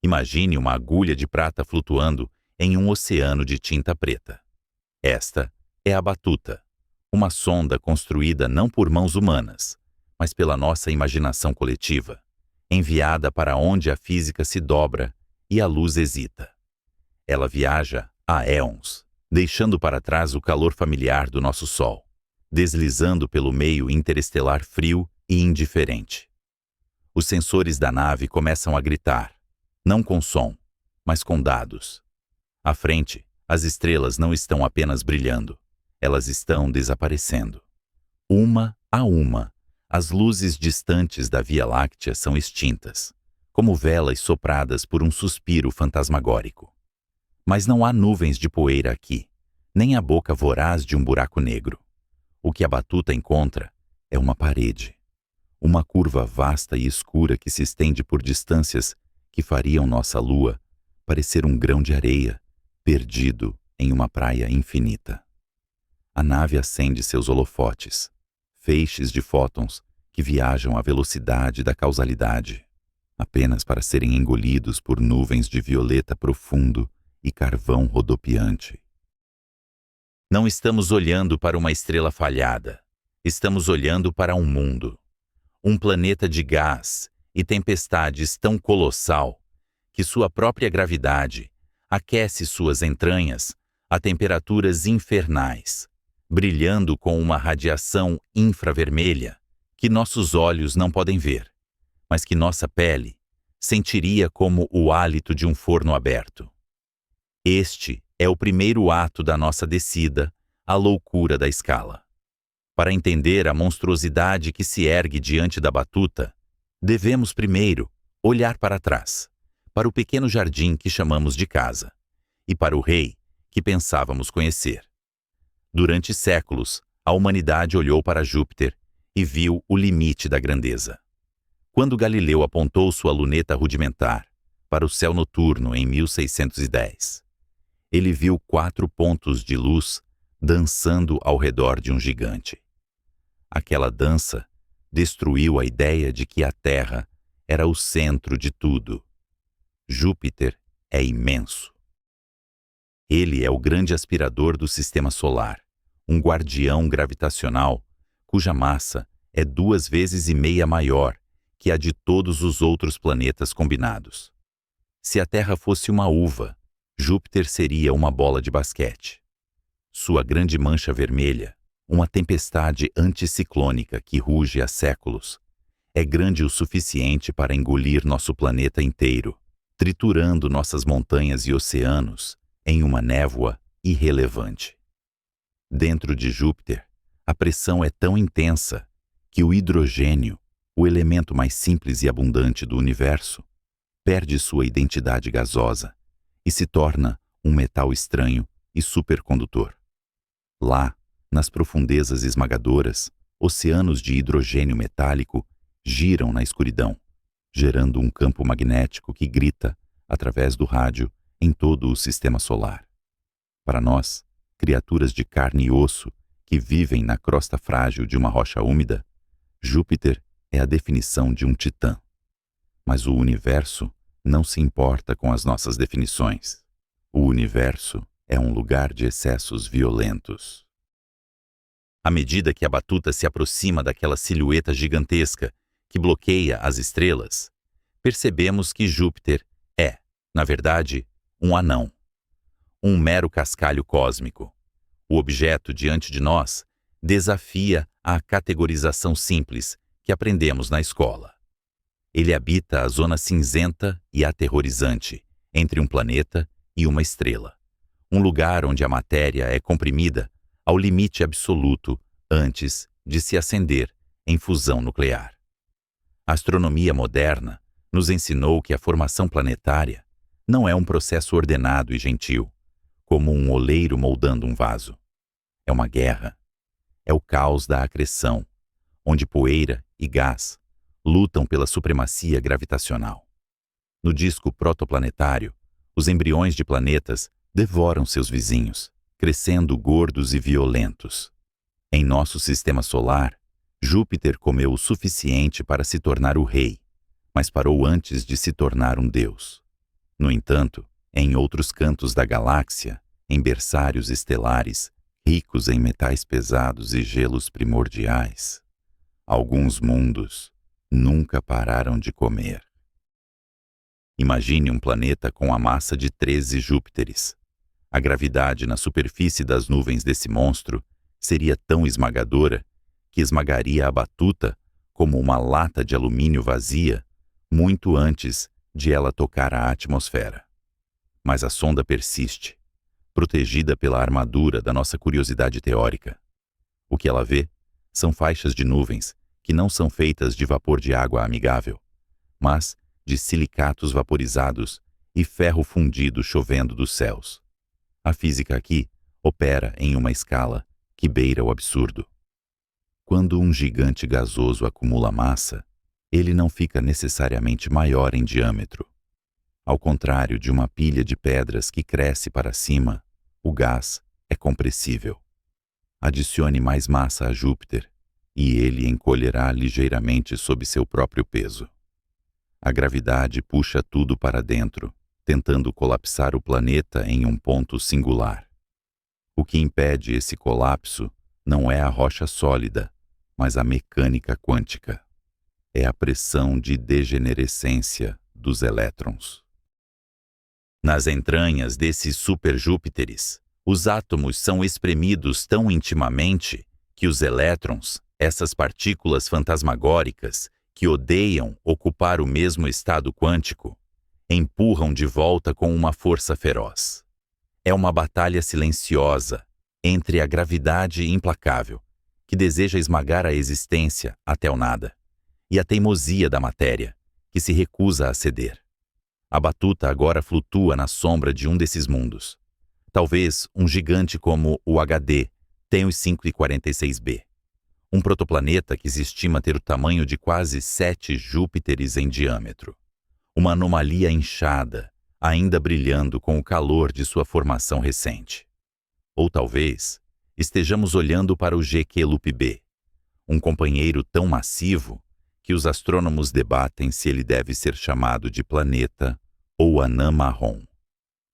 Imagine uma agulha de prata flutuando em um oceano de tinta preta. Esta é a Batuta, uma sonda construída não por mãos humanas, mas pela nossa imaginação coletiva, enviada para onde a física se dobra e a luz hesita. Ela viaja há éons, deixando para trás o calor familiar do nosso Sol, deslizando pelo meio interestelar frio e indiferente. Os sensores da nave começam a gritar, não com som, mas com dados. À frente, as estrelas não estão apenas brilhando, elas estão desaparecendo. Uma a uma, as luzes distantes da Via Láctea são extintas, como velas sopradas por um suspiro fantasmagórico. Mas não há nuvens de poeira aqui, nem a boca voraz de um buraco negro. O que a Batuta encontra é uma parede, uma curva vasta e escura que se estende por distâncias que fariam nossa Lua parecer um grão de areia perdido em uma praia infinita. A nave acende seus holofotes, feixes de fótons que viajam à velocidade da causalidade, apenas para serem engolidos por nuvens de violeta profundo e carvão rodopiante. Não estamos olhando para uma estrela falhada, estamos olhando para um mundo, um planeta de gás e tempestades tão colossal que sua própria gravidade aquece suas entranhas a temperaturas infernais, brilhando com uma radiação infravermelha que nossos olhos não podem ver, mas que nossa pele sentiria como o hálito de um forno aberto. Este é o primeiro ato da nossa descida à loucura da escala. Para entender a monstruosidade que se ergue diante da Batuta, devemos primeiro olhar para trás, para o pequeno jardim que chamamos de casa, e para o rei que pensávamos conhecer. Durante séculos, a humanidade olhou para Júpiter e viu o limite da grandeza. Quando Galileu apontou sua luneta rudimentar para o céu noturno em 1610, ele viu 4 pontos de luz dançando ao redor de um gigante. Aquela dança destruiu a ideia de que a Terra era o centro de tudo. Júpiter é imenso. Ele é o grande aspirador do sistema solar, um guardião gravitacional cuja massa é 2,5 vezes maior que a de todos os outros planetas combinados. Se a Terra fosse uma uva, Júpiter seria uma bola de basquete. Sua grande mancha vermelha, uma tempestade anticiclônica que ruge há séculos, é grande o suficiente para engolir nosso planeta inteiro, triturando nossas montanhas e oceanos em uma névoa irrelevante. Dentro de Júpiter, a pressão é tão intensa que o hidrogênio, o elemento mais simples e abundante do universo, perde sua identidade gasosa e se torna um metal estranho e supercondutor. Lá, nas profundezas esmagadoras, oceanos de hidrogênio metálico giram na escuridão, gerando um campo magnético que grita, através do rádio, em todo o sistema solar. Para nós, criaturas de carne e osso que vivem na crosta frágil de uma rocha úmida, Júpiter é a definição de um titã. Mas o universo não se importa com as nossas definições. O universo é um lugar de excessos violentos. À medida que a Batuta se aproxima daquela silhueta gigantesca que bloqueia as estrelas, percebemos que Júpiter é, na verdade, um anão. Um mero cascalho cósmico. O objeto diante de nós desafia a categorização simples que aprendemos na escola. Ele habita a zona cinzenta e aterrorizante entre um planeta e uma estrela, um lugar onde a matéria é comprimida ao limite absoluto antes de se acender em fusão nuclear. A astronomia moderna nos ensinou que a formação planetária não é um processo ordenado e gentil, como um oleiro moldando um vaso. É uma guerra. É o caos da acreção, onde poeira e gás lutam pela supremacia gravitacional. No disco protoplanetário, os embriões de planetas devoram seus vizinhos, crescendo gordos e violentos. Em nosso sistema solar, Júpiter comeu o suficiente para se tornar o rei, mas parou antes de se tornar um deus. No entanto, em outros cantos da galáxia, em berçários estelares, ricos em metais pesados e gelos primordiais, alguns mundos nunca pararam de comer. Imagine um planeta com a massa de 13 Júpiteres. A gravidade na superfície das nuvens desse monstro seria tão esmagadora que esmagaria a batuta como uma lata de alumínio vazia muito antes de ela tocar a atmosfera. Mas a sonda persiste, protegida pela armadura da nossa curiosidade teórica. O que ela vê são faixas de nuvens que não são feitas de vapor de água amigável, mas de silicatos vaporizados e ferro fundido chovendo dos céus. A física aqui opera em uma escala que beira o absurdo. Quando um gigante gasoso acumula massa, ele não fica necessariamente maior em diâmetro. Ao contrário de uma pilha de pedras que cresce para cima, o gás é compressível. Adicione mais massa a Júpiter e ele encolherá ligeiramente sob seu próprio peso. A gravidade puxa tudo para dentro, tentando colapsar o planeta em um ponto singular. O que impede esse colapso não é a rocha sólida, mas a mecânica quântica. É a pressão de degenerescência dos elétrons. Nas entranhas desses superjúpiteres, os átomos são espremidos tão intimamente que os elétrons, essas partículas fantasmagóricas que odeiam ocupar o mesmo estado quântico, empurram de volta com uma força feroz. É uma batalha silenciosa entre a gravidade implacável, que deseja esmagar a existência até o nada, e a teimosia da matéria, que se recusa a ceder. A batuta agora flutua na sombra de um desses mundos. Talvez um gigante como o HD TEUS 546b, um protoplaneta que se estima ter o tamanho de quase 7 Júpiteres em diâmetro. Uma anomalia inchada, ainda brilhando com o calor de sua formação recente. Ou talvez estejamos olhando para o GQ-LUP-b, um companheiro tão massivo que os astrônomos debatem se ele deve ser chamado de planeta ou anã marrom.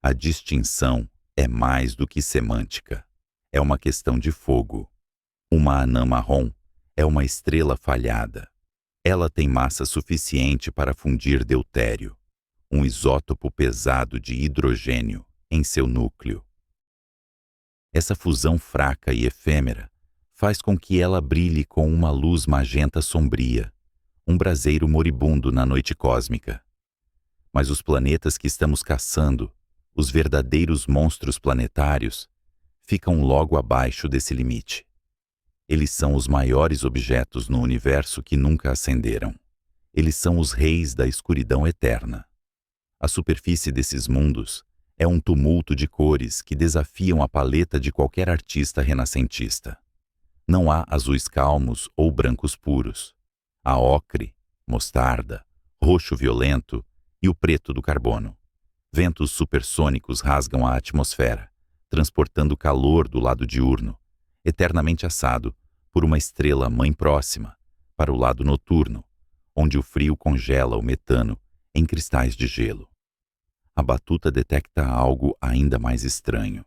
A distinção é mais do que semântica. É uma questão de fogo. Uma anã marrom é uma estrela falhada. Ela tem massa suficiente para fundir deutério, um isótopo pesado de hidrogênio, em seu núcleo. Essa fusão fraca e efêmera faz com que ela brilhe com uma luz magenta sombria, um braseiro moribundo na noite cósmica. Mas os planetas que estamos caçando, os verdadeiros monstros planetários, ficam logo abaixo desse limite. Eles são os maiores objetos no universo que nunca ascenderam. Eles são os reis da escuridão eterna. A superfície desses mundos é um tumulto de cores que desafiam a paleta de qualquer artista renascentista. Não há azuis calmos ou brancos puros. Há ocre, mostarda, roxo violento e o preto do carbono. Ventos supersônicos rasgam a atmosfera, transportando calor do lado diurno, eternamente assado por uma estrela mãe próxima, para o lado noturno, onde o frio congela o metano em cristais de gelo. A batuta detecta algo ainda mais estranho.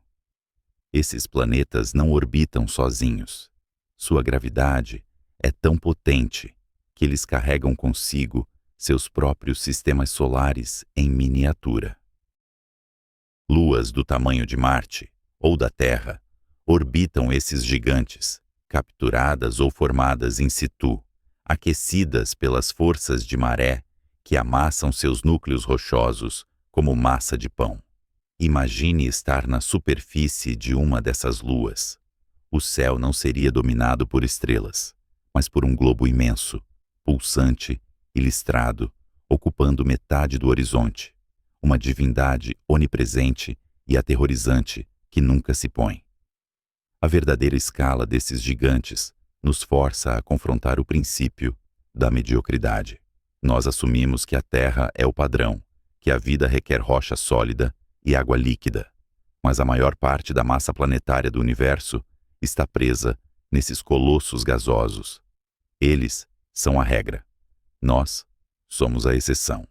Esses planetas não orbitam sozinhos. Sua gravidade é tão potente que eles carregam consigo seus próprios sistemas solares em miniatura. Luas do tamanho de Marte ou da Terra orbitam esses gigantes, capturadas ou formadas in situ, aquecidas pelas forças de maré que amassam seus núcleos rochosos como massa de pão. Imagine estar na superfície de uma dessas luas. O céu não seria dominado por estrelas, mas por um globo imenso, pulsante e listrado, ocupando metade do horizonte. Uma divindade onipresente e aterrorizante que nunca se põe. A verdadeira escala desses gigantes nos força a confrontar o princípio da mediocridade. Nós assumimos que a Terra é o padrão, que a vida requer rocha sólida e água líquida, mas a maior parte da massa planetária do universo está presa nesses colossos gasosos. Eles são a regra. Nós somos a exceção.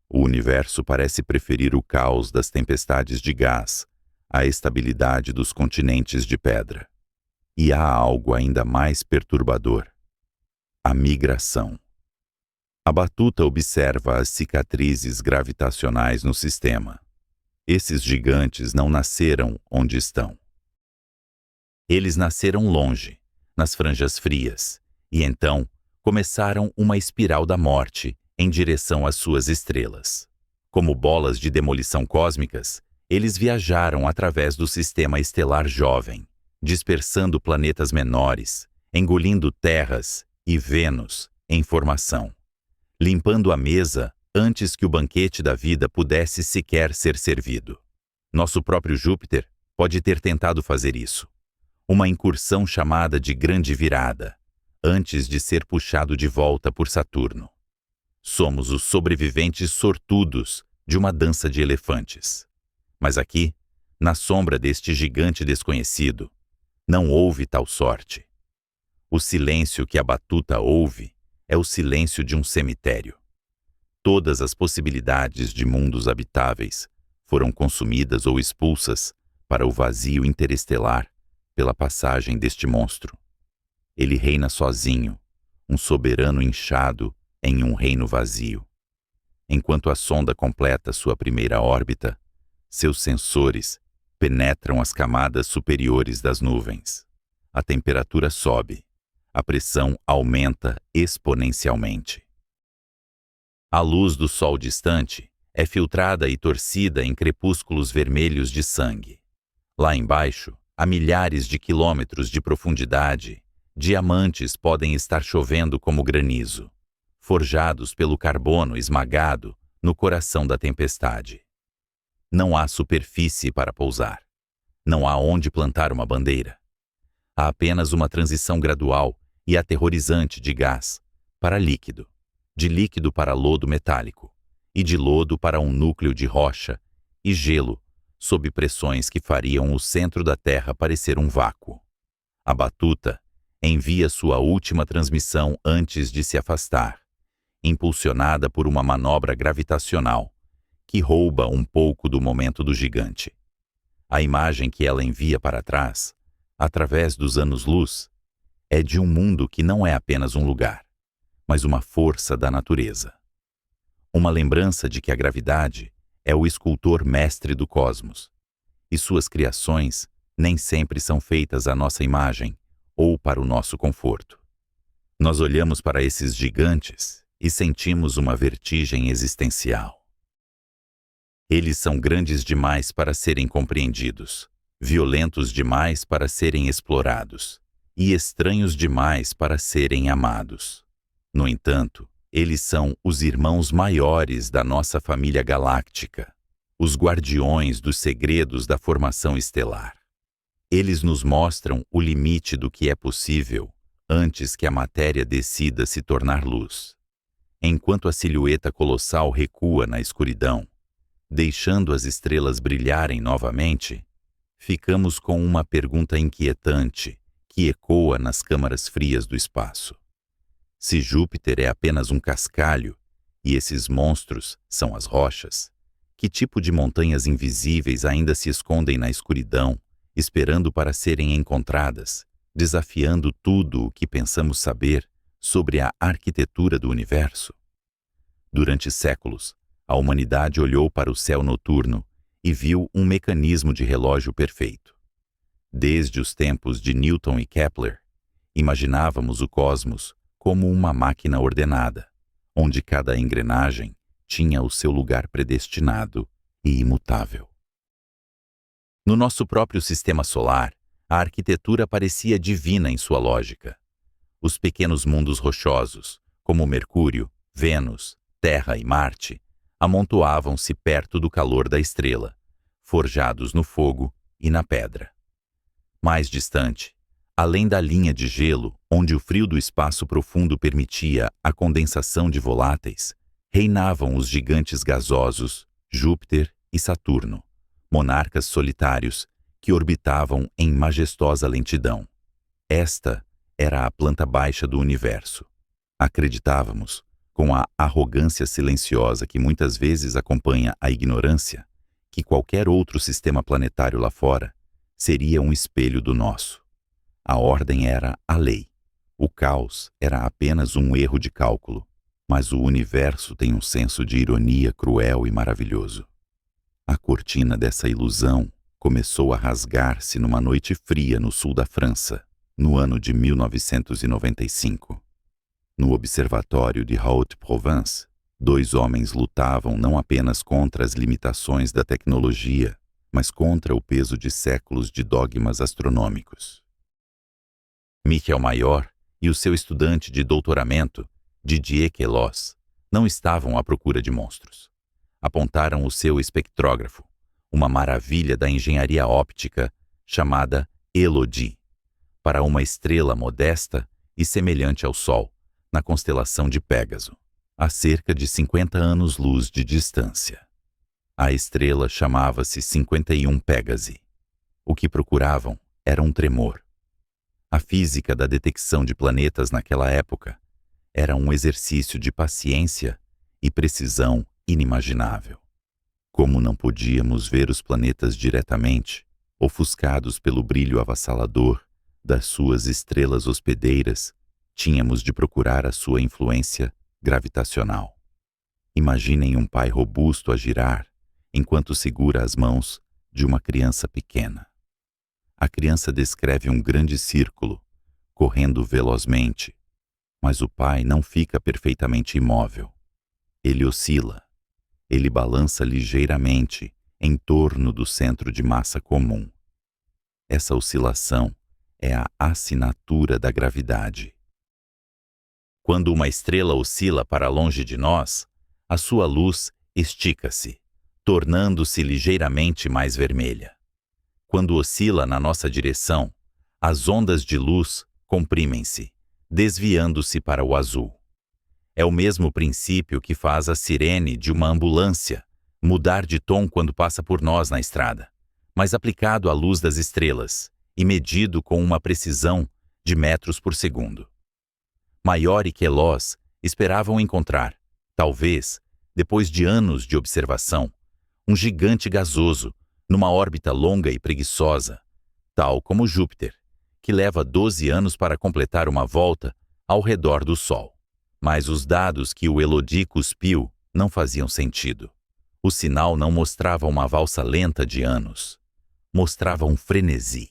O universo parece preferir o caos das tempestades de gás à estabilidade dos continentes de pedra. E há algo ainda mais perturbador: a migração. A batuta observa as cicatrizes gravitacionais no sistema. Esses gigantes não nasceram onde estão. Eles nasceram longe, nas franjas frias, e então começaram uma espiral da morte em direção às suas estrelas. Como bolas de demolição cósmicas, eles viajaram através do sistema estelar jovem, dispersando planetas menores, engolindo terras e Vênus em formação, limpando a mesa antes que o banquete da vida pudesse sequer ser servido. Nosso próprio Júpiter pode ter tentado fazer isso. Uma incursão chamada de Grande Virada, antes de ser puxado de volta por Saturno. Somos os sobreviventes sortudos de uma dança de elefantes. Mas aqui, na sombra deste gigante desconhecido, não houve tal sorte. O silêncio que a batuta ouve é o silêncio de um cemitério. Todas as possibilidades de mundos habitáveis foram consumidas ou expulsas para o vazio interestelar pela passagem deste monstro. Ele reina sozinho, um soberano inchado em um reino vazio. Enquanto a sonda completa sua primeira órbita, seus sensores penetram as camadas superiores das nuvens. A temperatura sobe, a pressão aumenta exponencialmente. A luz do sol distante é filtrada e torcida em crepúsculos vermelhos de sangue. Lá embaixo, a milhares de quilômetros de profundidade, diamantes podem estar chovendo como granizo, forjados pelo carbono esmagado no coração da tempestade. Não há superfície para pousar. Não há onde plantar uma bandeira. Há apenas uma transição gradual e aterrorizante de gás para líquido, de líquido para lodo metálico, e de lodo para um núcleo de rocha e gelo sob pressões que fariam o centro da Terra parecer um vácuo. A batuta envia sua última transmissão antes de se afastar, impulsionada por uma manobra gravitacional que rouba um pouco do momento do gigante. A imagem que ela envia para trás, através dos anos-luz, é de um mundo que não é apenas um lugar, mas uma força da natureza. Uma lembrança de que a gravidade é o escultor mestre do cosmos, e suas criações nem sempre são feitas à nossa imagem ou para o nosso conforto. Nós olhamos para esses gigantes e sentimos uma vertigem existencial. Eles são grandes demais para serem compreendidos, violentos demais para serem explorados, e estranhos demais para serem amados. No entanto, eles são os irmãos maiores da nossa família galáctica, os guardiões dos segredos da formação estelar. Eles nos mostram o limite do que é possível antes que a matéria decida se tornar luz. Enquanto a silhueta colossal recua na escuridão, deixando as estrelas brilharem novamente, ficamos com uma pergunta inquietante que ecoa nas câmaras frias do espaço. Se Júpiter é apenas um cascalho e esses monstros são as rochas, que tipo de montanhas invisíveis ainda se escondem na escuridão, esperando para serem encontradas, desafiando tudo o que pensamos saber sobre a arquitetura do universo? Durante séculos, a humanidade olhou para o céu noturno e viu um mecanismo de relógio perfeito. Desde os tempos de Newton e Kepler, imaginávamos o cosmos como uma máquina ordenada, onde cada engrenagem tinha o seu lugar predestinado e imutável. No nosso próprio sistema solar, a arquitetura parecia divina em sua lógica. Os pequenos mundos rochosos, como Mercúrio, Vênus, Terra e Marte, amontoavam-se perto do calor da estrela, forjados no fogo e na pedra. Mais distante, além da linha de gelo, onde o frio do espaço profundo permitia a condensação de voláteis, reinavam os gigantes gasosos Júpiter e Saturno, monarcas solitários que orbitavam em majestosa lentidão. Esta era a planta baixa do universo. Acreditávamos, com a arrogância silenciosa que muitas vezes acompanha a ignorância, que qualquer outro sistema planetário lá fora seria um espelho do nosso. A ordem era a lei. O caos era apenas um erro de cálculo, mas o universo tem um senso de ironia cruel e maravilhoso. A cortina dessa ilusão começou a rasgar-se numa noite fria no sul da França, no ano de 1995. No observatório de Haute-Provence, 2 homens lutavam não apenas contra as limitações da tecnologia, mas contra o peso de séculos de dogmas astronômicos. Michel Mayor e o seu estudante de doutoramento, Didier Queloz, não estavam à procura de monstros. Apontaram o seu espectrógrafo, uma maravilha da engenharia óptica chamada Elodie, para uma estrela modesta e semelhante ao Sol, na constelação de Pégaso, a cerca de 50 anos-luz de distância. A estrela chamava-se 51 Pégasi. O que procuravam era um tremor. A física da detecção de planetas naquela época era um exercício de paciência e precisão inimaginável. Como não podíamos ver os planetas diretamente, ofuscados pelo brilho avassalador das suas estrelas hospedeiras, tínhamos de procurar a sua influência gravitacional. Imaginem um pai robusto a girar enquanto segura as mãos de uma criança pequena. A criança descreve um grande círculo, correndo velozmente, mas o pai não fica perfeitamente imóvel. Ele oscila. Ele balança ligeiramente em torno do centro de massa comum. Essa oscilação é a assinatura da gravidade. Quando uma estrela oscila para longe de nós, a sua luz estica-se, tornando-se ligeiramente mais vermelha. Quando oscila na nossa direção, as ondas de luz comprimem-se, desviando-se para o azul. É o mesmo princípio que faz a sirene de uma ambulância mudar de tom quando passa por nós na estrada, mas aplicado à luz das estrelas e medido com uma precisão de metros por segundo. Mayor e Queloz esperavam encontrar, talvez, depois de anos de observação, um gigante gasoso numa órbita longa e preguiçosa, tal como Júpiter, que leva 12 anos para completar uma volta ao redor do Sol. Mas os dados que o Elodie cuspiu não faziam sentido. O sinal não mostrava uma valsa lenta de anos. Mostrava um frenesi.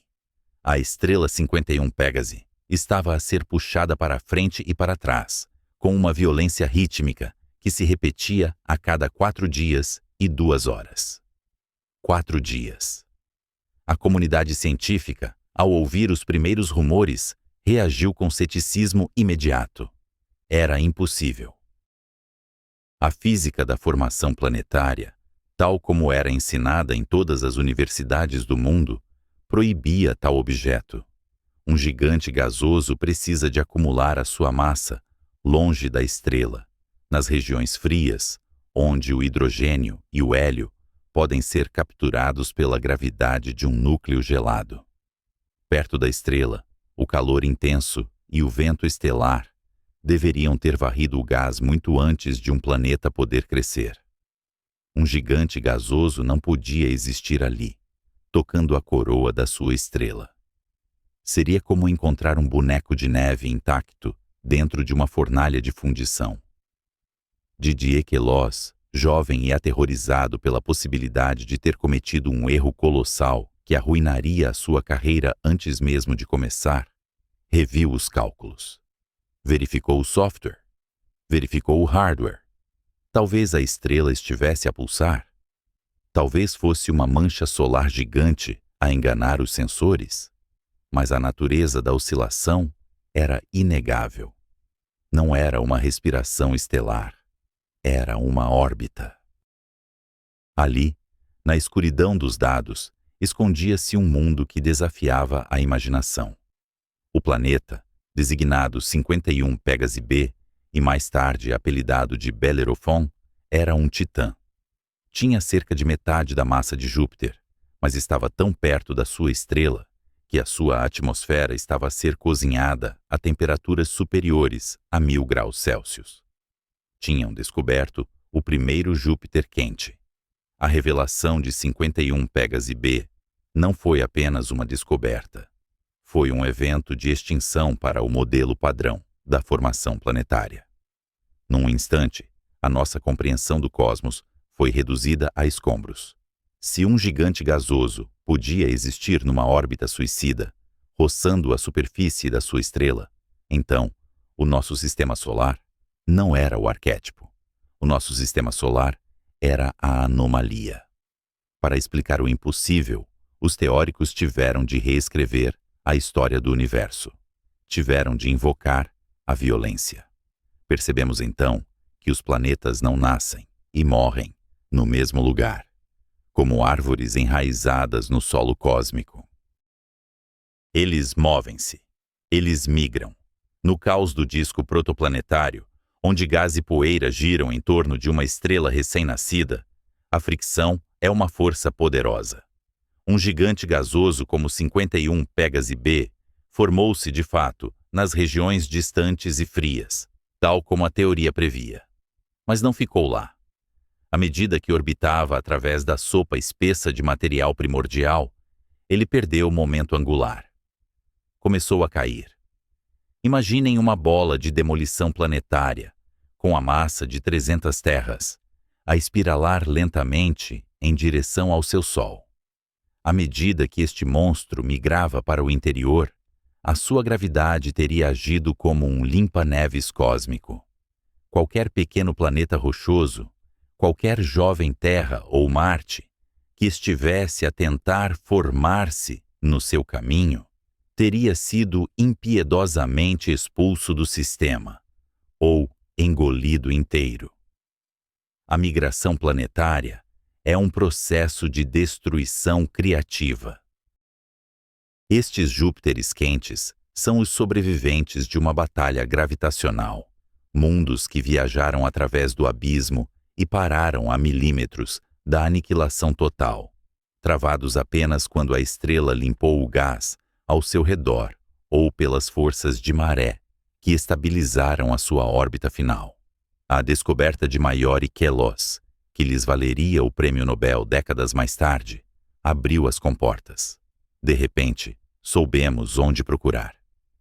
A estrela 51 Pégasi estava a ser puxada para frente e para trás, com uma violência rítmica que se repetia a cada 4 dias e 2 horas. 4 dias. A comunidade científica, ao ouvir os primeiros rumores, reagiu com ceticismo imediato. Era impossível. A física da formação planetária, tal como era ensinada em todas as universidades do mundo, proibia tal objeto. Um gigante gasoso precisa de acumular a sua massa longe da estrela, nas regiões frias, onde o hidrogênio e o hélio podem ser capturados pela gravidade de um núcleo gelado. Perto da estrela, o calor intenso e o vento estelar deveriam ter varrido o gás muito antes de um planeta poder crescer. Um gigante gasoso não podia existir ali, tocando a coroa da sua estrela. Seria como encontrar um boneco de neve intacto dentro de uma fornalha de fundição. Didier Queloz, jovem e aterrorizado pela possibilidade de ter cometido um erro colossal que arruinaria a sua carreira antes mesmo de começar, reviu os cálculos. Verificou o software. Verificou o hardware. Talvez a estrela estivesse a pulsar. Talvez fosse uma mancha solar gigante a enganar os sensores. Mas a natureza da oscilação era inegável. Não era uma respiração estelar. Era uma órbita. Ali, na escuridão dos dados, escondia-se um mundo que desafiava a imaginação. O planeta, designado 51 Pégasi B e mais tarde apelidado de Bellerophon, era um titã. Tinha cerca de metade da massa de Júpiter, mas estava tão perto da sua estrela que a sua atmosfera estava a ser cozinhada a temperaturas superiores a 1000 graus Celsius. tinham descoberto o primeiro Júpiter quente. A revelação de 51 Pégase B não foi apenas uma descoberta. Foi um evento de extinção para o modelo padrão da formação planetária. Num instante, a nossa compreensão do cosmos foi reduzida a escombros. Se um gigante gasoso podia existir numa órbita suicida, roçando a superfície da sua estrela, então, o nosso sistema solar não era o arquétipo. O nosso sistema solar era a anomalia. Para explicar o impossível, os teóricos tiveram de reescrever a história do universo. Tiveram de invocar a violência. Percebemos então que os planetas não nascem e morrem no mesmo lugar, como árvores enraizadas no solo cósmico. Eles movem-se, eles migram. No caos do disco protoplanetário, onde gás e poeira giram em torno de uma estrela recém-nascida, a fricção é uma força poderosa. Um gigante gasoso como 51 Pégase B formou-se de fato nas regiões distantes e frias, tal como a teoria previa. Mas não ficou lá. À medida que orbitava através da sopa espessa de material primordial, ele perdeu o momento angular. Começou a cair. Imaginem uma bola de demolição planetária, com a massa de 300 terras, a espiralar lentamente em direção ao seu Sol. À medida que este monstro migrava para o interior, a sua gravidade teria agido como um limpa-neves cósmico. Qualquer pequeno planeta rochoso, qualquer jovem Terra ou Marte, que estivesse a tentar formar-se no seu caminho, teria sido impiedosamente expulso do sistema, ou engolido inteiro. A migração planetária é um processo de destruição criativa. Estes Júpiteres quentes são os sobreviventes de uma batalha gravitacional, mundos que viajaram através do abismo e pararam a milímetros da aniquilação total, travados apenas quando a estrela limpou o gás ao seu redor ou pelas forças de maré que estabilizaram a sua órbita final. A descoberta de Maior e Queloz, que lhes valeria o prêmio Nobel décadas mais tarde, abriu as comportas. De repente, soubemos onde procurar.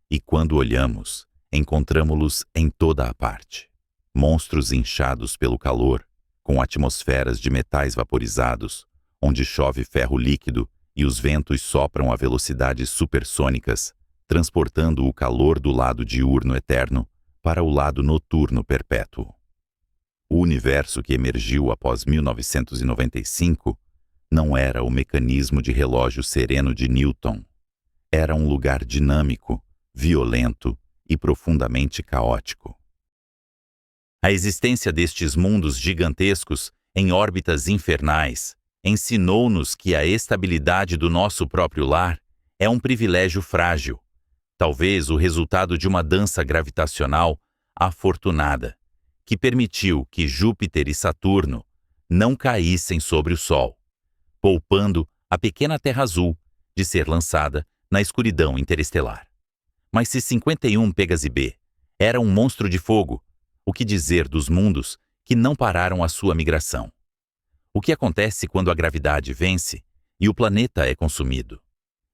E quando olhamos, encontramo-los em toda a parte. Monstros inchados pelo calor, com atmosferas de metais vaporizados, onde chove ferro líquido e os ventos sopram a velocidades supersônicas, transportando o calor do lado diurno eterno para o lado noturno perpétuo. O universo que emergiu após 1995 não era o mecanismo de relógio sereno de Newton. Era um lugar dinâmico, violento e profundamente caótico. A existência destes mundos gigantescos em órbitas infernais ensinou-nos que a estabilidade do nosso próprio lar é um privilégio frágil, talvez o resultado de uma dança gravitacional afortunada, que permitiu que Júpiter e Saturno não caíssem sobre o Sol, poupando a pequena Terra azul de ser lançada na escuridão interestelar. Mas se 51 Pégase B era um monstro de fogo, o que dizer dos mundos que não pararam a sua migração? O que acontece quando a gravidade vence e o planeta é consumido?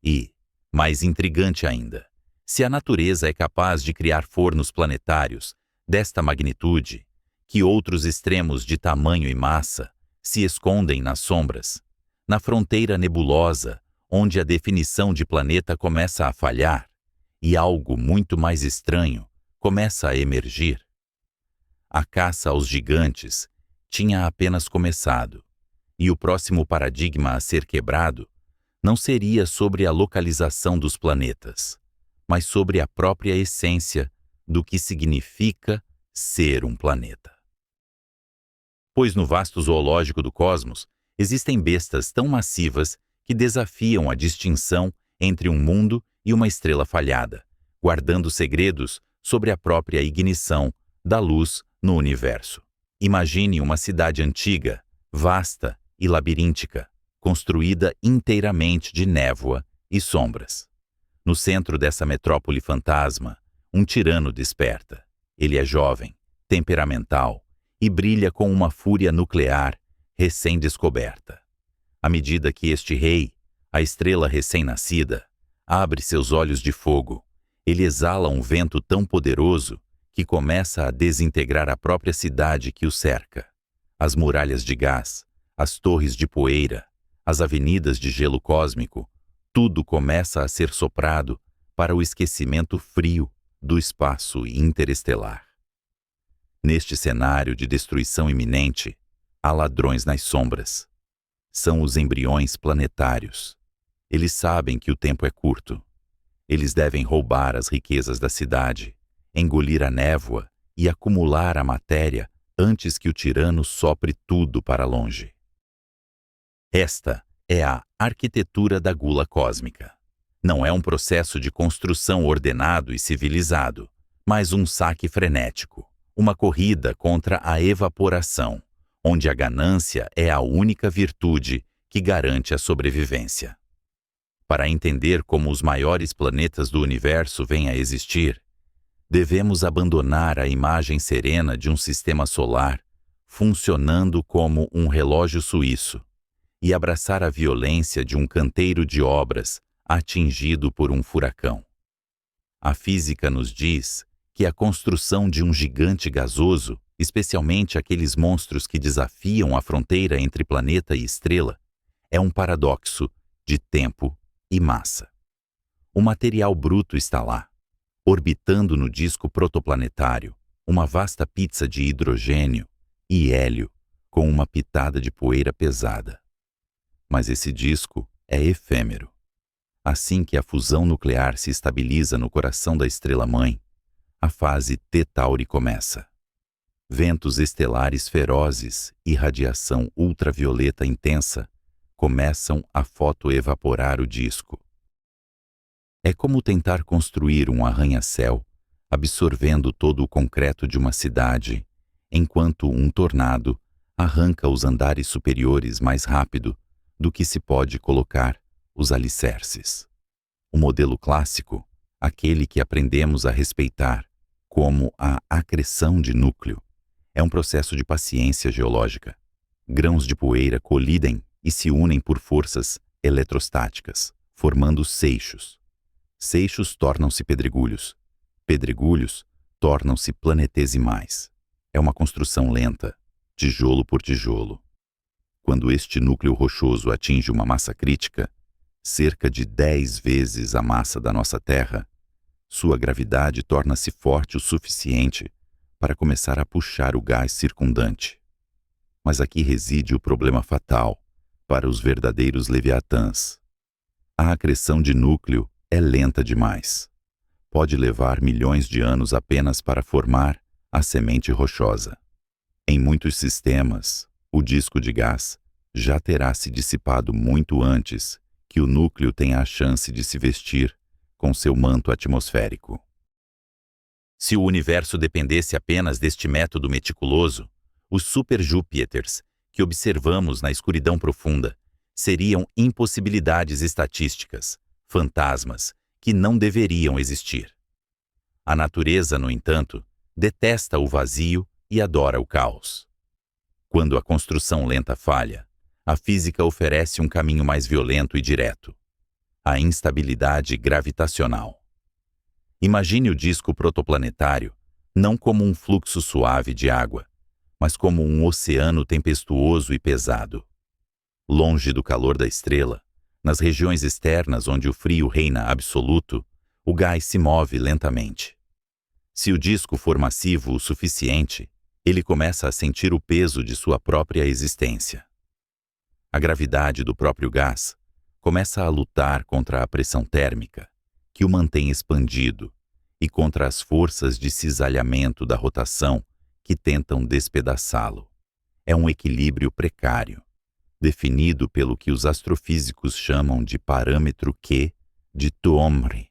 E, mais intrigante ainda, se a natureza é capaz de criar fornos planetários desta magnitude, que outros extremos de tamanho e massa se escondem nas sombras, na fronteira nebulosa onde a definição de planeta começa a falhar e algo muito mais estranho começa a emergir? A caça aos gigantes tinha apenas começado, e o próximo paradigma a ser quebrado não seria sobre a localização dos planetas, mas sobre a própria essência do que significa ser um planeta. Pois no vasto zoológico do cosmos existem bestas tão massivas que desafiam a distinção entre um mundo e uma estrela falhada, guardando segredos sobre a própria ignição da luz no universo. Imagine uma cidade antiga, vasta e labiríntica, construída inteiramente de névoa e sombras. No centro dessa metrópole fantasma, um tirano desperta. Ele é jovem, temperamental e brilha com uma fúria nuclear recém-descoberta. À medida que este rei, a estrela recém-nascida, abre seus olhos de fogo, ele exala um vento tão poderoso que começa a desintegrar a própria cidade que o cerca. As muralhas de gás, as torres de poeira, as avenidas de gelo cósmico, tudo começa a ser soprado para o esquecimento frio do espaço interestelar. Neste cenário de destruição iminente, há ladrões nas sombras. São os embriões planetários. Eles sabem que o tempo é curto. Eles devem roubar as riquezas da cidade, engolir a névoa e acumular a matéria antes que o tirano sopre tudo para longe. Esta é a arquitetura da gula cósmica. Não é um processo de construção ordenado e civilizado, mas um saque frenético, uma corrida contra a evaporação, onde a ganância é a única virtude que garante a sobrevivência. Para entender como os maiores planetas do universo vêm a existir, devemos abandonar a imagem serena de um sistema solar funcionando como um relógio suíço e abraçar a violência de um canteiro de obras atingido por um furacão. A física nos diz que a construção de um gigante gasoso, especialmente aqueles monstros que desafiam a fronteira entre planeta e estrela, é um paradoxo de tempo e massa. O material bruto está lá, orbitando no disco protoplanetário, uma vasta pizza de hidrogênio e hélio com uma pitada de poeira pesada. Mas esse disco é efêmero. Assim que a fusão nuclear se estabiliza no coração da estrela-mãe, a fase T-Tauri começa. Ventos estelares ferozes e radiação ultravioleta intensa começam a fotoevaporar o disco. É como tentar construir um arranha-céu, absorvendo todo o concreto de uma cidade, enquanto um tornado arranca os andares superiores mais rápido do que se pode colocar os alicerces. O modelo clássico, aquele que aprendemos a respeitar como a acreção de núcleo, é um processo de paciência geológica. Grãos de poeira colidem e se unem por forças eletrostáticas, formando seixos. Seixos tornam-se pedregulhos. Pedregulhos tornam-se planetesimais. É uma construção lenta, tijolo por tijolo. Quando este núcleo rochoso atinge uma massa crítica, cerca de 10 vezes a massa da nossa Terra, sua gravidade torna-se forte o suficiente para começar a puxar o gás circundante. Mas aqui reside o problema fatal para os verdadeiros leviatãs. A acreção de núcleo é lenta demais. Pode levar milhões de anos apenas para formar a semente rochosa. Em muitos sistemas, o disco de gás já terá se dissipado muito antes que o núcleo tenha a chance de se vestir com seu manto atmosférico. Se o universo dependesse apenas deste método meticuloso, os super-Júpiters que observamos na escuridão profunda seriam impossibilidades estatísticas, fantasmas que não deveriam existir. A natureza, no entanto, detesta o vazio e adora o caos. Quando a construção lenta falha, a física oferece um caminho mais violento e direto: a instabilidade gravitacional. Imagine o disco protoplanetário não como um fluxo suave de água, mas como um oceano tempestuoso e pesado. Longe do calor da estrela, nas regiões externas onde o frio reina absoluto, o gás se move lentamente. Se o disco for massivo o suficiente, ele começa a sentir o peso de sua própria existência. A gravidade do próprio gás começa a lutar contra a pressão térmica, que o mantém expandido, e contra as forças de cisalhamento da rotação que tentam despedaçá-lo. É um equilíbrio precário, definido pelo que os astrofísicos chamam de parâmetro Q de Tuomri.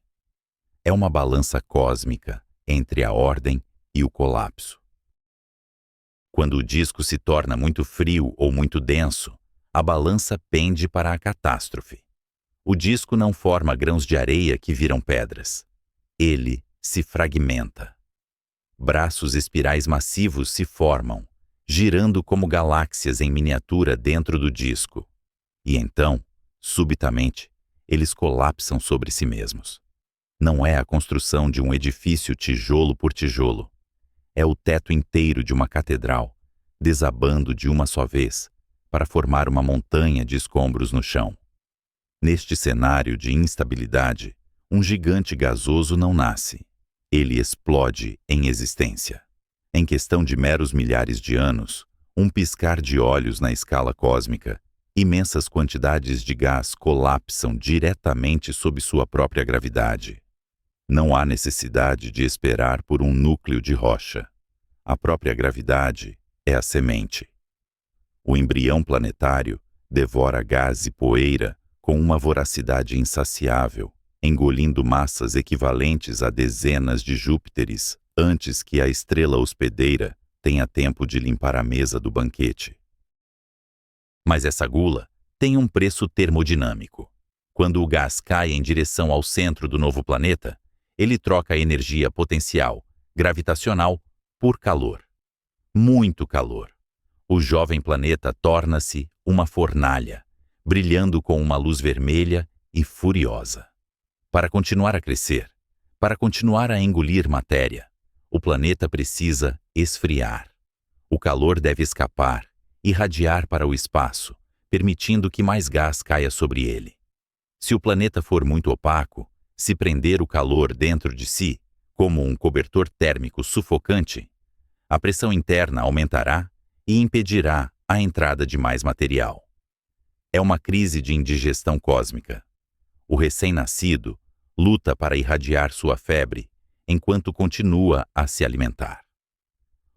É uma balança cósmica entre a ordem e o colapso. Quando o disco se torna muito frio ou muito denso, a balança pende para a catástrofe. O disco não forma grãos de areia que viram pedras. Ele se fragmenta. Braços espirais massivos se formam, girando como galáxias em miniatura dentro do disco. E então, subitamente, eles colapsam sobre si mesmos. Não é a construção de um edifício tijolo por tijolo. É o teto inteiro de uma catedral, desabando de uma só vez, para formar uma montanha de escombros no chão. Neste cenário de instabilidade, um gigante gasoso não nasce. Ele explode em existência. Em questão de meros milhares de anos, um piscar de olhos na escala cósmica, imensas quantidades de gás colapsam diretamente sob sua própria gravidade. Não há necessidade de esperar por um núcleo de rocha. A própria gravidade é a semente. O embrião planetário devora gás e poeira com uma voracidade insaciável, engolindo massas equivalentes a dezenas de Júpiteres antes que a estrela hospedeira tenha tempo de limpar a mesa do banquete. Mas essa gula tem um preço termodinâmico. Quando o gás cai em direção ao centro do novo planeta, ele troca a energia potencial, gravitacional, por calor. Muito calor. O jovem planeta torna-se uma fornalha, brilhando com uma luz vermelha e furiosa. Para continuar a crescer, para continuar a engolir matéria, o planeta precisa esfriar. O calor deve escapar, irradiar para o espaço, permitindo que mais gás caia sobre ele. Se o planeta for muito opaco, se prender o calor dentro de si, como um cobertor térmico sufocante, a pressão interna aumentará e impedirá a entrada de mais material. É uma crise de indigestão cósmica. O recém-nascido luta para irradiar sua febre, enquanto continua a se alimentar.